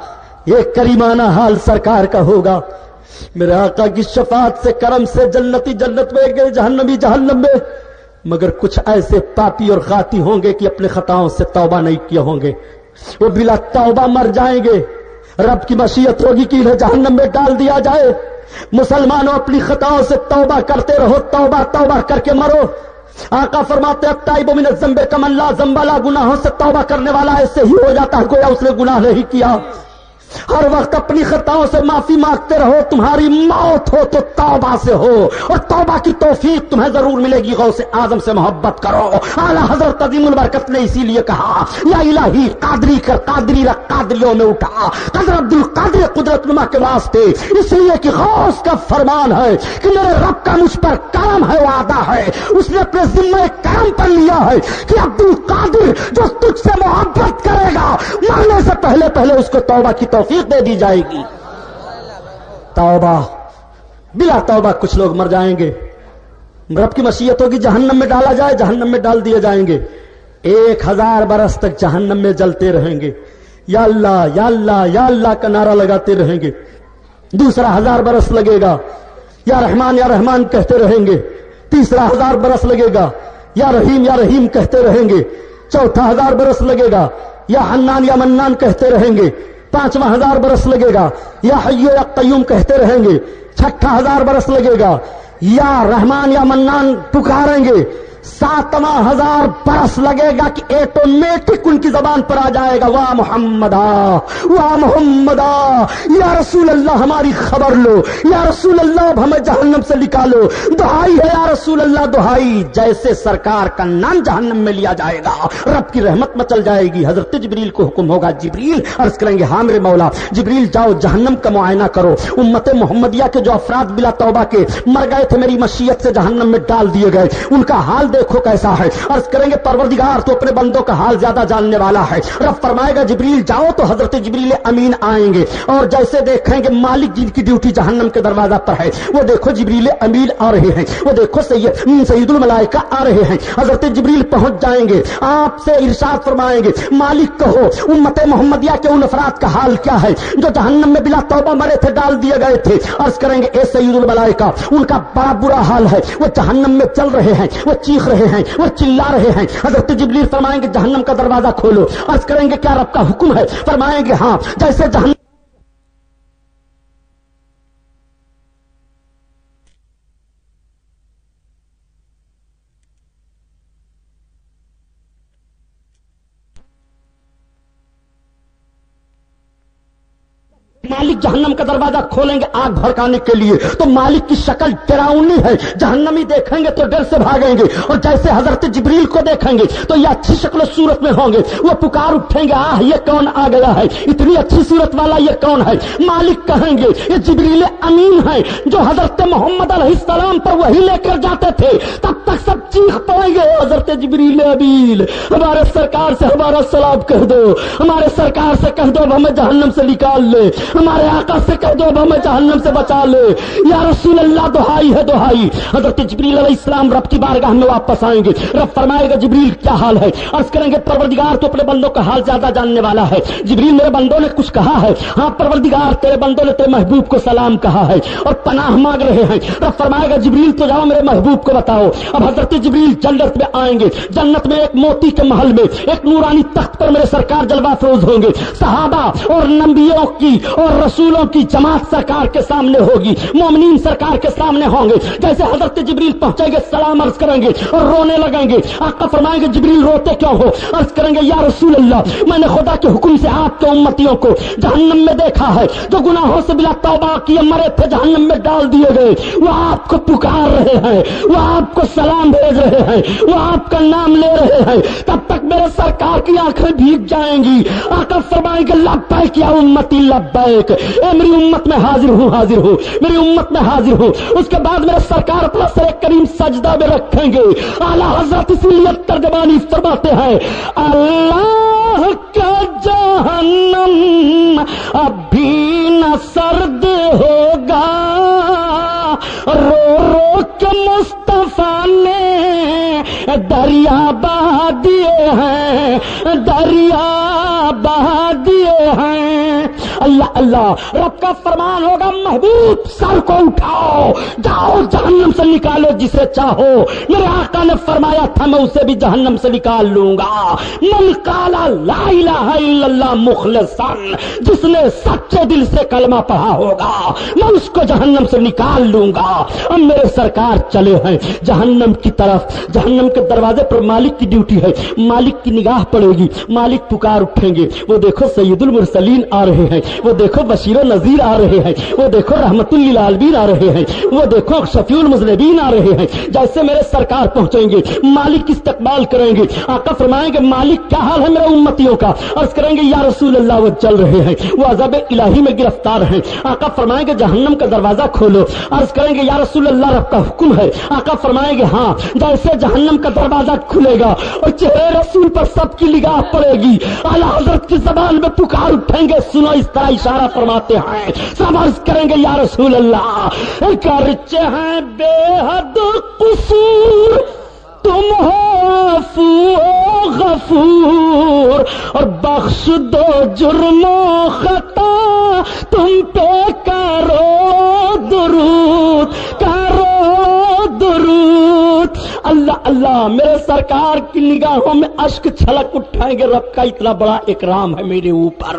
یہ کریمانہ حال سرکار کا ہوگا۔ میرے آقا کی شفاعت سے، کرم سے جنتی جنت میں گئے، جہنمی جہنم میں، مگر کچھ ایسے پاپی اور خاطی ہوں گے کہ اپنے خطاؤں سے توبہ نہیں کیے ہوں گے، وہ بلا توبہ مر جائیں گے. رب کی مشیت ہوگی کہ انہیں جہنم میں ڈال دیا جائے. مسلمانوں اپنی خطاؤں سے توبہ کرتے رہو, توبہ توبہ کر کے مرو. آقا فرماتے ہیں التائب من الذنب کمن لا ذنب له, گناہوں سے توبہ کرنے والا ایسے ہی ہو جاتا ہے گویا اس نے گناہ نہیں کیا. ہر وقت اپنی خطاؤں سے معافی مانگتے رہو. تمہاری موت ہو تو توبہ سے ہو, اور توبہ کی توفیق تمہیں ضرور ملے گی. غوث اعظم سے محبت کرو. اعلیٰ حضرت عظیم البرکت نے اسی لیے کہا یا الہی قادری کر, قادری رکھ, قادریوں میں اٹھا. قدر عبد القادر قدرت نما کے واسطے, اس لیے کہ غوث کا فرمان ہے کہ میرے رب کا مجھ پر کرم ہے, وعدہ ہے, اس نے اپنے ذمہ کرم پر لیا ہے کہ عبد القادر جو تجھ سے محبت کرے گا مرنے سے پہلے پہلے اس کو توبہ کی توفیق دے دی جائے گی. توبہ بلا توبہ کچھ لوگ مر جائیں گے. رب کی مشیت ہوگی جہنم میں ڈالا جائے, جہنم میں ڈال دیے جائیں گے. 1000 برس تک جہنم میں جلتے رہیں گے. یا اللہ یا اللہ یا اللہ کا نعرہ لگاتے رہیں گے. دوسرا 1000 برس لگے گا, یا رحمان کہتے رہیں گے. تیسرا 1000 برس لگے گا, یا رحیم کہتے رہیں گے. چوتھا 1000 برس لگے گا, یا حنان یا منان کہتے رہیں گے. پانچواں 1000 برس لگے گا, یا حی یا قیوم کہتے رہیں گے. چھٹا 1000 برس لگے گا, یا رحمان یا منان پکاریں گے. 7واں 1000 برس لگے گا کہ ایٹومیٹک ان کی زبان پر آ جائے گا واہ محمدا واہ محمدا, یا رسول اللہ ہماری خبر لو, یا رسول اللہ اب ہمیں جہنم سے نکالو, دہائی ہے یا رسول اللہ دہائی. جیسے سرکار کا نام جہنم میں لیا جائے گا رب کی رحمت مچل جائے گی. حضرت جبریل کو حکم ہوگا, جبریل عرض کریں گے ہاں میرے مولا, جبریل جاؤ جہنم کا معائنہ کرو. امت محمدیہ کے جو افراد بلا توبہ کے مر گئے تھے میری مشیت سے جہنم میں ڈال دیے گئے, ان کا حال دیکھو کیسا ہے. عرض کریں گے پروردگار تو اپنے بندوں کا حال زیادہ جاننے والا ہے. رب فرمائے گا جبریل جاؤ, تو حضرت جبریل امین آئیں گے اور جیسے دیکھیں گے مالک جن کی ڈیوٹی جہنم کے دروازہ پر ہے, وہ دیکھو جبریل امین آ رہے ہیں, وہ دیکھو سید الملائکہ آ رہے ہیں. حضرت جبریل پہنچ جائیں گے, آپ سے ارشاد فرمائیں گے مالک کہو امت محمدیہ کے ان افراد کا حال کیا ہے جو جہنم میں بلا توبہ مرے تھے, ڈال دیے گئے تھے. عرض کریں گے اے سید الملائکہ ان کا بڑا برا حال ہے, وہ جہنم میں چل رہے ہیں, وہ چیخ رہے ہیں, وہ چلا رہے ہیں. حضرت جبریل فرمائیں گے جہنم کا دروازہ کھولو. عرض کریں گے کیا رب کا حکم ہے؟ فرمائیں گے ہاں. جیسے جہنم مالک جہنم کا دروازہ کھولیں گے آگ بھڑکانے کے لیے, تو مالک کی شکل ڈراؤنی ہے. جہنمی دیکھیں گے تو ڈر سے بھاگیں گے, اور جیسے حضرت جبریل کو دیکھیں گے تو یہ اچھی شکل و صورت میں ہوں گے. وہ پکار اٹھیں گے آہ یہ کون آ گیا ہے, اتنی اچھی صورت والا یہ کون ہے. مالک کہیں گے یہ جبریل امین ہے جو حضرت محمد علیہ السلام پر وہی لے کر جاتے تھے. تب تک سب چیخ پڑیں گے حضرت جبریل امین ہمارے سرکار سے ہمارا سلام کہہ دو, ہمارے سرکار سے کہہ دو اب ہمیں جہنم سے نکال لے, ہمارے آقا سے کہہ دو اب ہمیں جہنم سے بچا لے. یا رسول اللہ دہائی ہے دہائی. حضرت جبریل علیہ السلام رب کی بارگاہ میں واپس آئیں گے. رب فرمائے گا جبریل کیا حال ہے؟ عرض کریں گے پروردگار تو اپنے بندوں کا حال زیادہ جاننے والا ہے. جبریل میرے بندوں نے کچھ کہا ہے؟ ہاں پروردگار تیرے بندوں نے تیرے محبوب کو سلام کہا ہے اور پناہ مانگ رہے ہیں. رب فرمائے گا جبریل تو جاؤ میرے محبوب کو بتاؤ. اب حضرت جبریل جنت میں آئیں گے. جنت میں ایک موتی کے محل میں ایک نورانی تخت پر میرے سرکار جلوہ افروز ہوں گے. صحابہ اور نبیوں کی اور رسولوں کی جماعت سرکار کے سامنے ہوگی, مومنین سرکار کے سامنے ہوں گے. جیسے حضرت جبریل پہنچیں گے سلام عرض کریں گے اور رونے لگیں گے. آقا فرمائیں گے جبریل روتے کیوں ہو؟ عرض کریں گے یا رسول اللہ میں نے خدا کے حکم سے آپ کے امتیوں کو جہنم میں دیکھا ہے جو گناہوں سے بلا توبہ کیے مرے تھے جہنم میں ڈال دیے گئے. وہ آپ کو پکار رہے ہیں, وہ آپ کو سلام بھیج رہے ہیں, وہ آپ کا نام لے رہے ہیں. تب تک میرے سرکار کی آنکھیں بھیگ جائیں گی. آقا فرمائیں گے لبیک یا امتی لبیک, اے میری امت میں حاضر ہوں حاضر ہوں, میری امت میں حاضر ہوں. اس کے بعد میرے سرکار اپنا سر کریم سجدہ میں رکھیں گے. اعلیٰ حضرت اسی لیے ترجمانی فرماتے ہیں اللہ کا جہنم ابھی نہ سرد ہوگا, رو رو کے مصطفیٰ نے دریا بہا دیے ہیں, دریا بہا دیے ہیں. اللہ اللہ، رب کا فرمان ہوگا محبوب سر کو اٹھاؤ، جاؤ جہنم سے نکالو جسے چاہو. میرے آقا نے فرمایا تھا میں اسے بھی جہنم سے نکال لوں گا. من قال لا الہ الا اللہ مخلصا، جس نے سچے دل سے کلمہ پڑھا ہوگا میں اس کو جہنم سے نکال لوں گا. اب میرے سرکار چلے ہیں جہنم کی طرف. جہنم کے دروازے پر مالک کی ڈیوٹی ہے، مالک کی نگاہ پڑے گی، مالک پکار اٹھیں گے. وہ دیکھو سید المرسلین آ رہے ہیں، وہ دیکھو بشیر و نذیر آ رہے ہیں، وہ دیکھو رحمت للعالمین آ رہے ہیں، وہ دیکھو شفیع المذنبین آ رہے ہیں. جیسے میرے سرکار پہنچیں گے مالک کی استقبال کریں گے. آقا فرمائیں گے مالک کیا حال ہے میرے امتیوں کا؟ عرض کریں گے یا رسول اللہ وہ چل رہے ہیں، وہ عذاب الہی میں گرفتار ہیں. آقا فرمائیں گے جہنم کا دروازہ کھولو. عرض کریں گے یا رسول اللہ رب کا حکم ہے. آقا فرمائیں گے ہاں. جیسے جہنم کا دروازہ کھلے گا اور چہرے رسول پر سب کی نگاہ پڑے گی، اعلیٰ حضرت کی زبان میں پکار اٹھیں گے. سنو اس طرح اشارہ فرماتے ہیں، سب عرض کریں گے یا رسول اللہ کرچے ہیں بے حد قصور، تم ہو عفو و غفور، اور بخش دو جرم و خطا تم پہ کرو درود، کرو درود. اللہ اللہ، میرے سرکار کی نگاہوں میں اشک چھلک اٹھائیں گے. رب کا اتنا بڑا اکرام ہے میرے اوپر.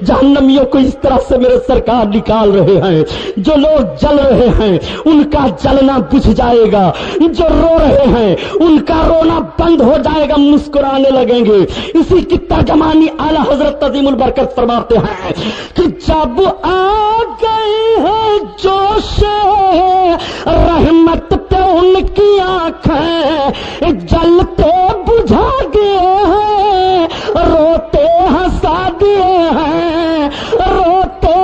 جہنمیوں کو اس طرح سے میرے سرکار نکال رہے ہیں. جو لوگ جل رہے ہیں ان کا جلنا بجھ جائے گا، جو رو رہے ہیں ان کا رونا بند ہو جائے گا، مسکرانے لگیں گے. اسی کی ترجمانی اعلیٰ حضرت عظیم البرکت فرماتے ہیں کہ جب آ گئے ہیں جوش رحمت پہ ان کی آنکھیں جلتے بجھا دیے ہیں، روتے ہنسا دیے ہیں، روتے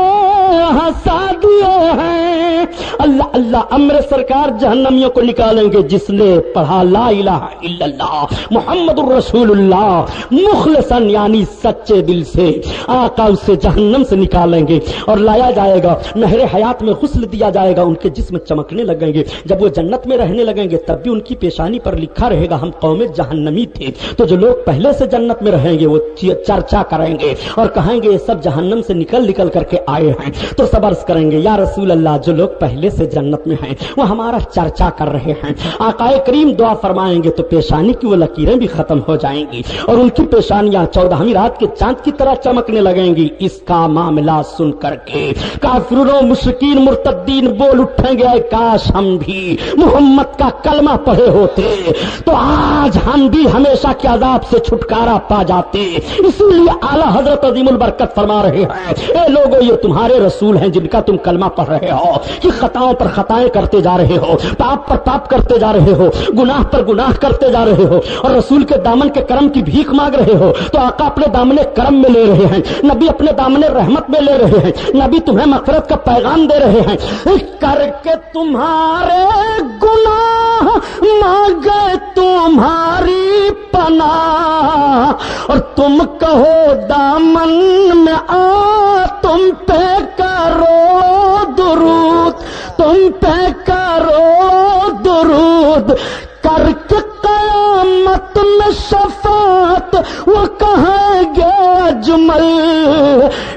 ہنسا دیے ہیں. اللہ اللہ، اب میرے سرکار جہنمیوں کو نکالیں گے جس نے پڑھا لا الہ الا اللہ محمد الرسول اللہ مخلصاً یعنی سچے دل سے. آقا اسے جہنم سے نکالیں گے اور لایا جائے گا، نہر حیات میں غسل دیا جائے گا، ان کے جسم چمکنے لگیں گے. جب وہ جنت میں رہنے لگیں گے تب بھی ان کی پیشانی پر لکھا رہے گا ہم قوم جہنمی تھے. تو جو لوگ پہلے سے جنت میں رہیں گے وہ چرچا کریں گے اور کہیں گے یہ سب جہنم سے نکل کر کے آئے ہیں. تو سب عرض کریں گے یا رسول اللہ جو لوگ پہلے سے جنت میں ہیں وہ ہمارا چرچا کر رہے ہیں. آقا کریم دعا فرمائیں گے تو پیشانی کی وہ لکیریں بھی ختم ہو جائیں گی اور ان کی پیشانیاں 14ویں رات کے چاند کی طرح چمکنے لگیں گی. اس کا معاملہ سن کر کے کافروں مشرکین مرتدین بول اٹھیں گے اے کاش ہم بھی محمد کا کلمہ پڑھے ہوتے تو آج ہم بھی ہمیشہ کے عذاب سے چھٹکارا پا جاتے. اسی لیے اعلیٰ حضرت عظیم البرکت فرما رہے ہیں اے لوگوں یہ تمہارے رسول ہیں جن کا تم کلمہ پڑھ رہے ہو کہ خطاؤں پر خطائیں کرتے جا رہے ہو، پاپ پر پاپ کرتے جا رہے ہو، گناہ پر گناہ کرتے جا رہے ہو اور رسول کے دامن کے کرم کی بھیک مانگ رہے ہو. تو آقا اپنے دامن کرم میں لے رہے ہیں، نبی اپنے دامن رحمت میں لے رہے ہیں، نبی تمہیں مغفرت کا پیغام دے رہے ہیں. کر کے تمہارے گناہ مانگے تمہاری پناہ اور تم کہو دامن میں آ تم پہ کرو درود، تم پہ کرو درود. کر کے قیامت میں شفاعت وہ کہیں گے اجمل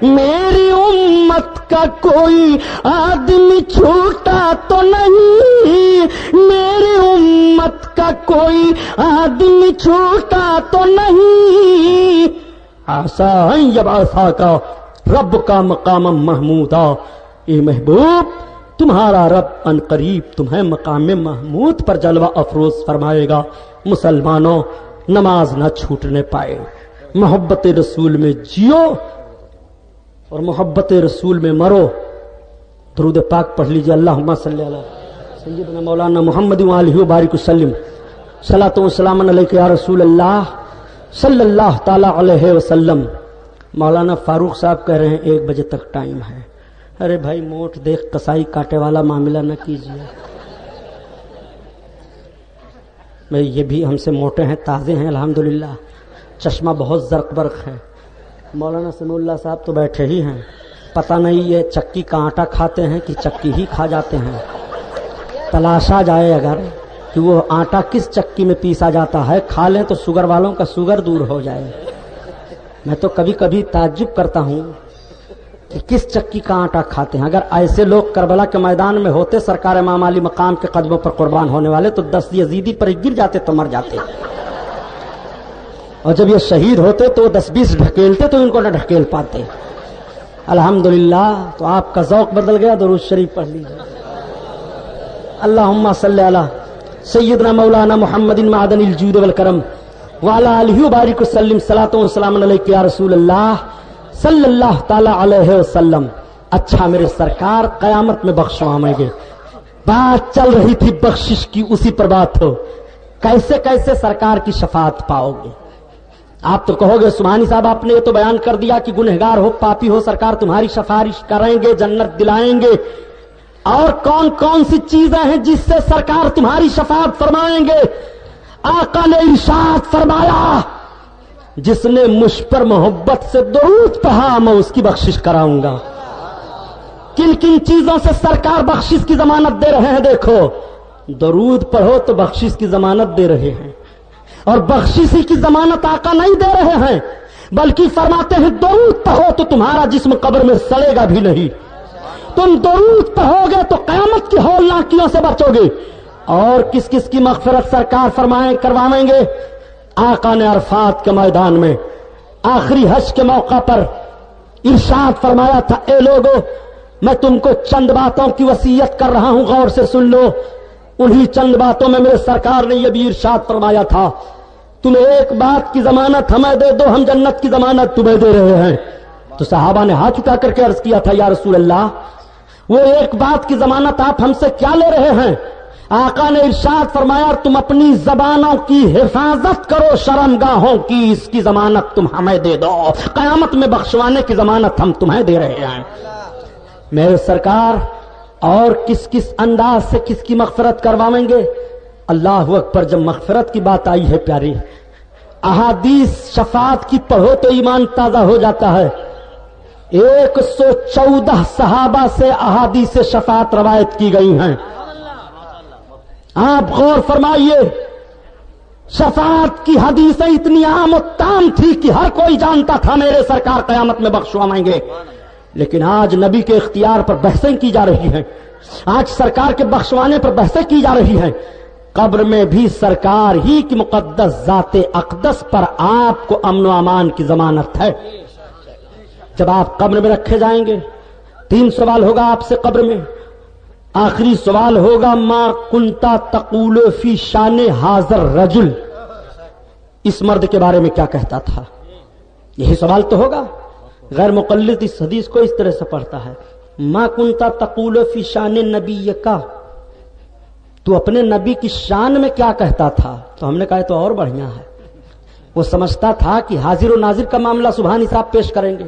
میری امت کا کوئی آدمی چھوٹا تو نہیں، میری امت کا کوئی آدمی چھوٹا تو نہیں. آسا یبعثا کا رب کا مقام محمودا. اے محبوب تمہارا رب ان قریب تمہیں مقام محمود پر جلوہ افروز فرمائے گا. مسلمانوں نماز نہ چھوٹنے پائے، محبت رسول میں جیو اور محبت رسول میں مرو. درود پاک پڑھ لیجئے. اللہم صلی علی سیدنا مولانا محمد وآلہ وبارک وسلم. صلاۃ و سلام علیک یا رسول اللہ صلی اللہ تعالی علیہ وسلم. مولانا فاروق صاحب کہہ رہے ہیں 1 بجے تک ٹائم ہے. ارے بھائی موٹ دیکھ کسائی کاٹے والا معاملہ نہ کیجیے. میں یہ بھی ہم سے موٹے ہیں، تازے ہیں الحمدللہ، چشمہ بہت زرق برق ہے. مولانا سمیع اللہ صاحب تو بیٹھے ہی ہیں، پتہ نہیں یہ چکی کا آٹا کھاتے ہیں کہ چکی ہی کھا جاتے ہیں. تلاشا جائے اگر کہ وہ آٹا کس چکی میں پیسا جاتا ہے، کھا لیں تو شوگر والوں کا شوگر دور ہو جائے. میں تو کبھی کبھی تعجب کرتا ہوں کہ کس چکی کا آٹا کھاتے ہیں. اگر ایسے لوگ کربلا کے میدان میں ہوتے سرکار امام علی مقام کے قدموں پر قربان ہونے والے تو 10 یزیدی پر گر جاتے تو مر جاتے. اور جب یہ شہید ہوتے تو 10-20 ڈھکیلتے تو ان کو نہ ڈھکیل پاتے. الحمدللہ. تو آپ کا ذوق بدل گیا. درود شریف پڑھ لیجیے. اللہم صلی علی سیدنا مولانا محمد معدن الجود والکرم وعلی آلہ وبارک وسلم. صلاۃ و سلام علیک یا رسول اللہ صلی اللہ تعالی علیہ وسلم. اچھا میرے سرکار قیامت میں بخشوائیں گے. بات چل رہی تھی بخشش کی, اسی پر بات ہو. کیسے کیسے سرکار کی شفاعت پاؤ گے. آپ تو کہو گے سبحانی صاحب آپ نے یہ تو بیان کر دیا کہ گنہگار ہو پاپی ہو سرکار تمہاری سفارش کریں گے, جنت دلائیں گے. اور کون کون سی چیزیں ہیں جس سے سرکار تمہاری شفاعت فرمائیں گے. آقا نے ارشاد فرمایا جس نے مجھ پر محبت سے درود پڑھا میں اس کی بخشش کراؤں گا. کن کن چیزوں سے سرکار بخشش کی ضمانت دے رہے ہیں. دیکھو, درود پڑھو تو بخشش کی ضمانت دے رہے ہیں. اور بخشش کی ضمانت آقا نہیں دے رہے ہیں بلکہ فرماتے ہیں درود پڑھو تو تمہارا جسم قبر میں سڑے گا بھی نہیں. تم درود پڑھو گے تو قیامت کی ہولناکیوں سے بچو گے. اور کس کس کی مغفرت سرکار فرمائیں کروائیں گے. آقا نے عرفات کے میدان میں آخری حج کے موقع پر ارشاد فرمایا تھا, اے لوگو میں تم کو چند باتوں کی وصیت کر رہا ہوں, غور سے سن لو. انہی چند باتوں میں میرے سرکار نے یہ بھی ارشاد فرمایا تھا تمہیں ایک بات کی ضمانت ہمیں دے دو, ہم جنت کی ضمانت تمہیں دے رہے ہیں. تو صحابہ نے ہاتھ اٹھا کر کے عرض کیا تھا یا رسول اللہ وہ ایک بات کی ضمانت آپ ہم سے کیا لے رہے ہیں. آقا نے ارشاد فرمایا تم اپنی زبانوں کی حفاظت کرو, شرمگاہوں کی اس کی ضمانت تم ہمیں دے دو, قیامت میں بخشوانے کی ضمانت ہم تمہیں دے رہے ہیں. میرے سرکار اور کس کس انداز سے کس کی مغفرت کروائیں گے. اللہ اکبر. جب مغفرت کی بات آئی ہے پیاری, احادیث شفاعت کی پڑھو تو ایمان تازہ ہو جاتا ہے. 114 صحابہ سے احادیث شفاعت روایت کی گئی ہیں. آپ غور فرمائیے, شفاعت کی حدیثیں اتنی عام و تام تھی کہ ہر کوئی جانتا تھا میرے سرکار قیامت میں بخشوائیں گے. لیکن آج نبی کے اختیار پر بحثیں کی جا رہی ہیں, آج سرکار کے بخشوانے پر بحثیں کی جا رہی ہیں. قبر میں بھی سرکار ہی کی مقدس ذات اقدس پر آپ کو امن و امان کی ضمانت ہے. جب آپ قبر میں رکھے جائیں گے 3 سوال ہوگا آپ سے قبر میں. آخری سوال ہوگا ما کنتا تقول فی شان حاضر رجل, اس مرد کے بارے میں کیا کہتا تھا. یہی سوال تو ہوگا. غیر مقلد اس حدیث کو اس طرح سے پڑھتا ہے ما کنتا تقول فی شان نبی کا, تو اپنے نبی کی شان میں کیا کہتا تھا. تو ہم نے کہا تو اور بڑھیا ہے. وہ سمجھتا تھا کہ حاضر و ناظر کا معاملہ سبحانی صاحب پیش کریں گے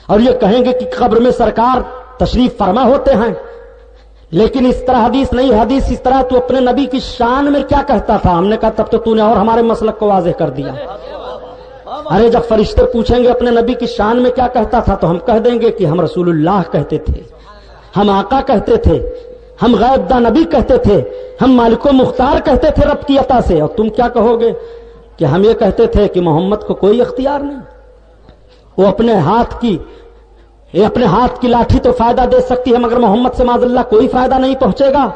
اور یہ کہیں گے کہ قبر میں سرکار تشریف فرما ہوتے ہیں. لیکن اس طرح حدیث نہیں. حدیث اس طرح تو اپنے نبی کی شان میں کیا کہتا تھا. ہم نے کہا تب تو نے اور ہمارے مسلک کو واضح کر دیا. ارے جب فرشتے پوچھیں گے اپنے نبی کی شان میں کیا کہتا تھا تو ہم کہہ دیں گے کہ ہم رسول اللہ کہتے تھے, ہم آقا کہتے تھے, ہم غیب دا نبی کہتے تھے, ہم مالک و مختار کہتے تھے رب کی عطا سے. اور تم کیا کہو گے کہ ہم یہ کہتے تھے کہ محمد کو کوئی اختیار نہیں, وہ اپنے ہاتھ کی لاٹھی تو فائدہ دے سکتی ہے مگر محمد سے معاذ اللہ کوئی فائدہ نہیں پہنچے گا.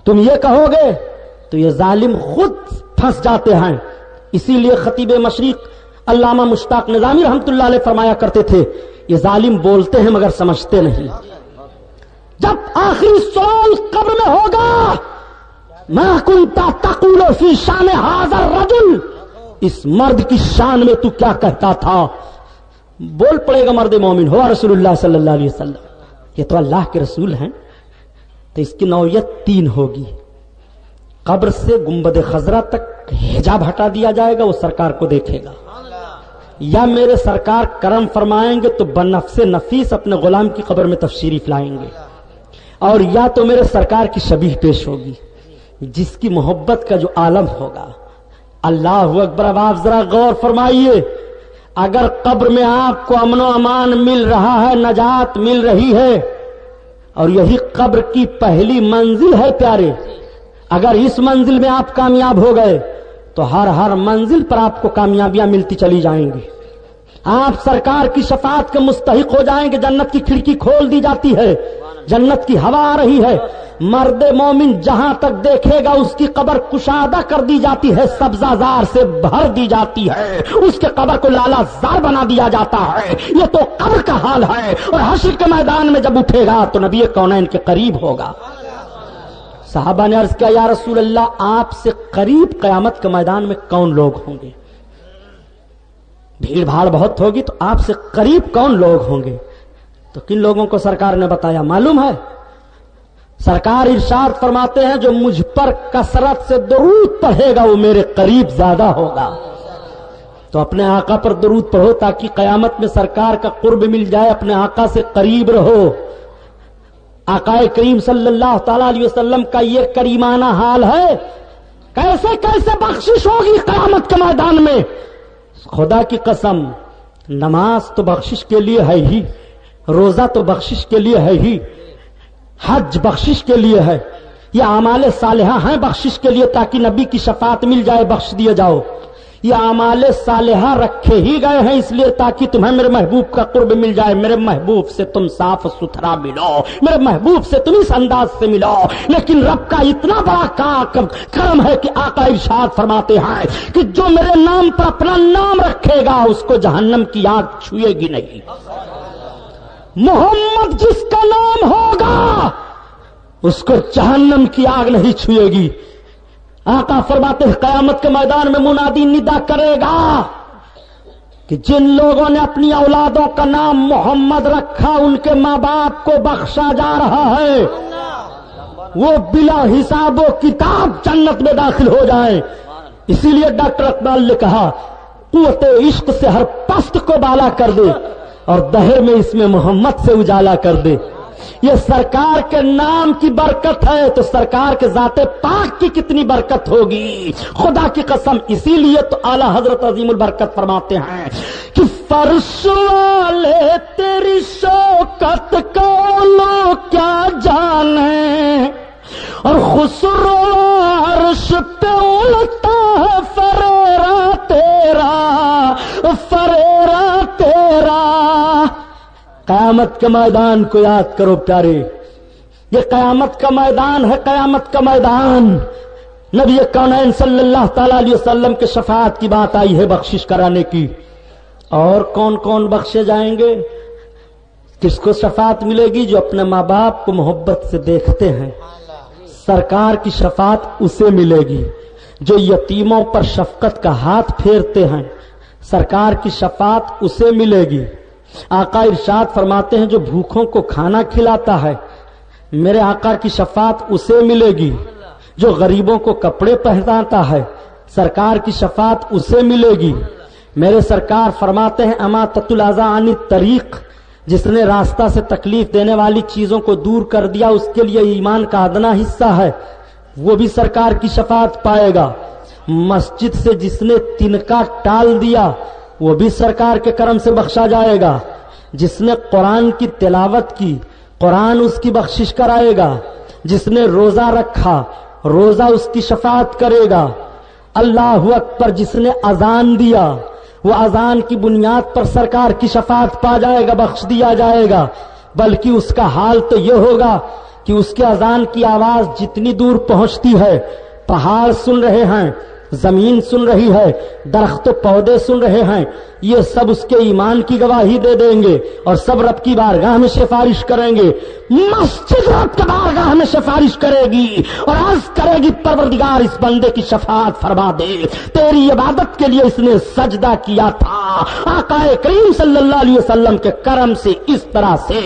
تم یہ کہو گے تو یہ ظالم خود پھنس جاتے ہیں. اسی لیے خطیب مشرق علامہ مشتاق نظامی رحمت اللہ علیہ فرمایا کرتے تھے یہ ظالم بولتے ہیں مگر سمجھتے نہیں. جب آخری سوال قبر میں ہوگا ما کنتا تقول فی شان حاضر رجل, اس مرد کی شان میں تو کیا کہتا تھا. بول پڑے گا مرد مومن ہوا رسول اللہ صلی اللہ علیہ وسلم, یہ تو اللہ کے رسول ہیں. تو اس کی نوعیت 3 ہوگی. قبر سے گنبد خضرا تک حجاب ہٹا دیا جائے گا, وہ سرکار کو دیکھے گا. یا میرے سرکار کرم فرمائیں گے تو بنفس نفیس اپنے غلام کی قبر میں تشریف لائیں گے. اور یا تو میرے سرکار کی شبیہ پیش ہوگی جس کی محبت کا جو عالم ہوگا. اللہ اکبر. اب آپ ذرا غور فرمائیے, اگر قبر میں آپ کو امن و امان مل رہا ہے, نجات مل رہی ہے, اور یہی قبر کی پہلی منزل ہے پیارے, اگر اس منزل میں آپ کامیاب ہو گئے تو ہر منزل پر آپ کو کامیابیاں ملتی چلی جائیں گی. آپ سرکار کی شفاعت کے مستحق ہو جائیں گے. جنت کی کھڑکی کھول دی جاتی ہے, جنت کی ہوا آ رہی ہے. مرد مومن جہاں تک دیکھے گا اس کی قبر کشادہ کر دی جاتی ہے, سبزہ زار سے بھر دی جاتی ہے, اس کے قبر کو لالا زار بنا دیا جاتا ہے. یہ تو قبر کا حال ہے. اور حشر کے میدان میں جب اٹھے گا تو نبی کونین کے قریب ہوگا. صحابہ نے عرض کیا یا رسول اللہ آپ سے قریب قیامت کے میدان میں کون لوگ ہوں گے؟ بھیڑ بھاڑ بہت ہوگی تو آپ سے قریب کون لوگ ہوں گے؟ تو کن لوگوں کو سرکار نے بتایا معلوم ہے؟ سرکار ارشاد فرماتے ہیں جو مجھ پر کثرت سے درود پڑھے گا وہ میرے قریب زیادہ ہوگا. تو اپنے آقا پر درود پڑھو تاکہ قیامت میں سرکار کا قرب مل جائے. اپنے آقا سے قریب رہو. آقا کریم صلی اللہ تعالی علیہ وسلم کا یہ کریمانہ حال ہے. کیسے کیسے بخشش ہوگی قیامت کے میدان میں. خدا کی قسم نماز تو بخشش کے لیے ہے ہی, روزہ تو بخشش کے لیے ہے ہی, حج بخشش کے لیے ہے, یہ اعمال صالحہ ہیں بخشش کے لیے تاکہ نبی کی شفاعت مل جائے, بخش دیے جاؤ. یہ اعمال صالحہ رکھے ہی گئے ہیں اس لیے تاکہ تمہیں میرے محبوب کا قرب مل جائے. میرے محبوب سے تم صاف ستھرا ملو, میرے محبوب سے تم اس انداز سے ملو. لیکن رب کا اتنا بڑا کرم ہے کہ آقا ارشاد فرماتے ہیں کہ جو میرے نام پر اپنا نام رکھے گا اس کو جہنم کی آگ چھوئے گی نہیں. محمد جس کا نام ہوگا اس کو جہنم کی آگ نہیں چھوئے گی. آقا فرماتے ہیں قیامت کے میدان میں منادی ندا کرے گا کہ جن لوگوں نے اپنی اولادوں کا نام محمد رکھا ان کے ماں باپ کو بخشا جا رہا ہے, وہ بلا حساب و کتاب جنت میں داخل ہو جائیں. اسی لیے ڈاکٹر اقبال نے کہا قوت عشق سے ہر پست کو بالا کر دے اور دہر میں اس میں محمد سے اجالا کر دے. یہ سرکار کے نام کی برکت ہے تو سرکار کے ذات پاک کی کتنی برکت ہوگی خدا کی قسم. اسی لیے تو اعلی حضرت عظیم البرکت فرماتے ہیں کہ فرش والے تیری شوکت کو لوگ کیا جانے اور خسرو عرش پہ اڑتا ہے فریرا تیرا, فریرا تیرا. قیامت کے میدان کو یاد کرو پیارے, یہ قیامت کا میدان ہے, قیامت کا میدان. نبی کونین صلی اللہ تعالی علیہ وسلم کے شفاعت کی بات آئی ہے بخشش کرانے کی. اور کون کون بخشے جائیں گے؟ کس کو شفاعت ملے گی؟ جو اپنے ماں باپ کو محبت سے دیکھتے ہیں سرکار کی شفاعت اسے ملے گی. جو یتیموں پر شفقت کا ہاتھ پھیرتے ہیں سرکار کی شفاعت اسے ملے گی. آقا ارشاد فرماتے ہیں جو بھوکوں کو کھانا کھلاتا ہے میرے آقا کی شفاعت اسے ملے گی. جو غریبوں کو کپڑے پہناتا ہے سرکار کی شفاعت اسے ملے گی. میرے سرکار فرماتے ہیں اماطۃ الاذی عن الطریق, جس نے راستہ سے تکلیف دینے والی چیزوں کو دور کر دیا اس کے لیے ایمان کا ادنا حصہ ہے, وہ بھی سرکار کی شفاعت پائے گا. مسجد سے جس نے تنکا ٹال دیا وہ بھی سرکار کے کرم سے بخشا جائے گا. جس نے قرآن کی تلاوت کی قرآن اس کی بخشش کرائے گا. جس نے روزہ رکھا روزہ اس کی شفاعت کرے گا. اللہ اکبر. جس نے اذان دیا وہ اذان کی بنیاد پر سرکار کی شفاعت پا جائے گا, بخش دیا جائے گا. بلکہ اس کا حال تو یہ ہوگا کہ اس کے اذان کی آواز جتنی دور پہنچتی ہے پہاڑ سن رہے ہیں, زمین سن رہی ہے, درخت و پودے سن رہے ہیں, یہ سب اس کے ایمان کی گواہی دے دیں گے اور سب رب کی بارگاہ میں سفارش کریں گے. مسجد رب کی بارگاہ میں سفارش کرے گی اور عرض کرے گی پروردگار اس بندے کی شفاعت فرما دے, تیری عبادت کے لیے اس نے سجدہ کیا تھا. آقا کریم صلی اللہ علیہ وسلم کے کرم سے اس طرح سے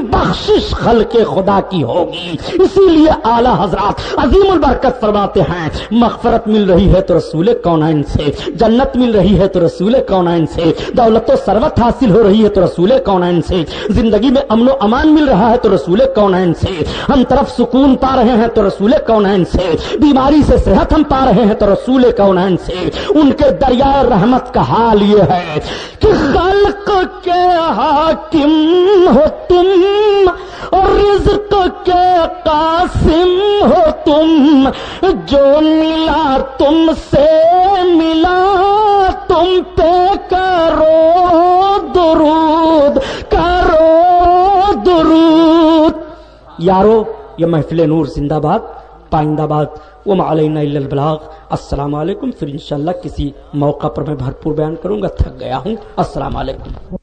بخشش خلق خدا کی ہوگی. اسی لیے اعلی حضرات عظیم البرکت فرماتے ہیں مغفرت مل رہی ہے تو رسول کونین سے, جنت مل رہی ہے تو رسول کونین سے, دولت و ثروت حاصل ہو رہی ہے تو رسول کونین سے, زندگی میں امن و امان مل رہا ہے تو رسول کونین سے, ہم طرف سکون پا رہے ہیں تو رسول کونین سے, بیماری سے صحت ہم پا رہے ہیں تو رسول کونین سے. ان کے دریائے رحمت کا حال یہ ہے کہ خلق کے حاکم ہو تم اور رزق کے قاسم ہو تم, جو ملا تم سے ملا تم پہ کرو درود کرو درود. یارو یہ محفل نور زندہ باد پائندہ باد. وما علینا الا البلاغ. السلام علیکم. پھر انشاءاللہ کسی موقع پر میں بھرپور بیان کروں گا. تھک گیا ہوں. السلام علیکم.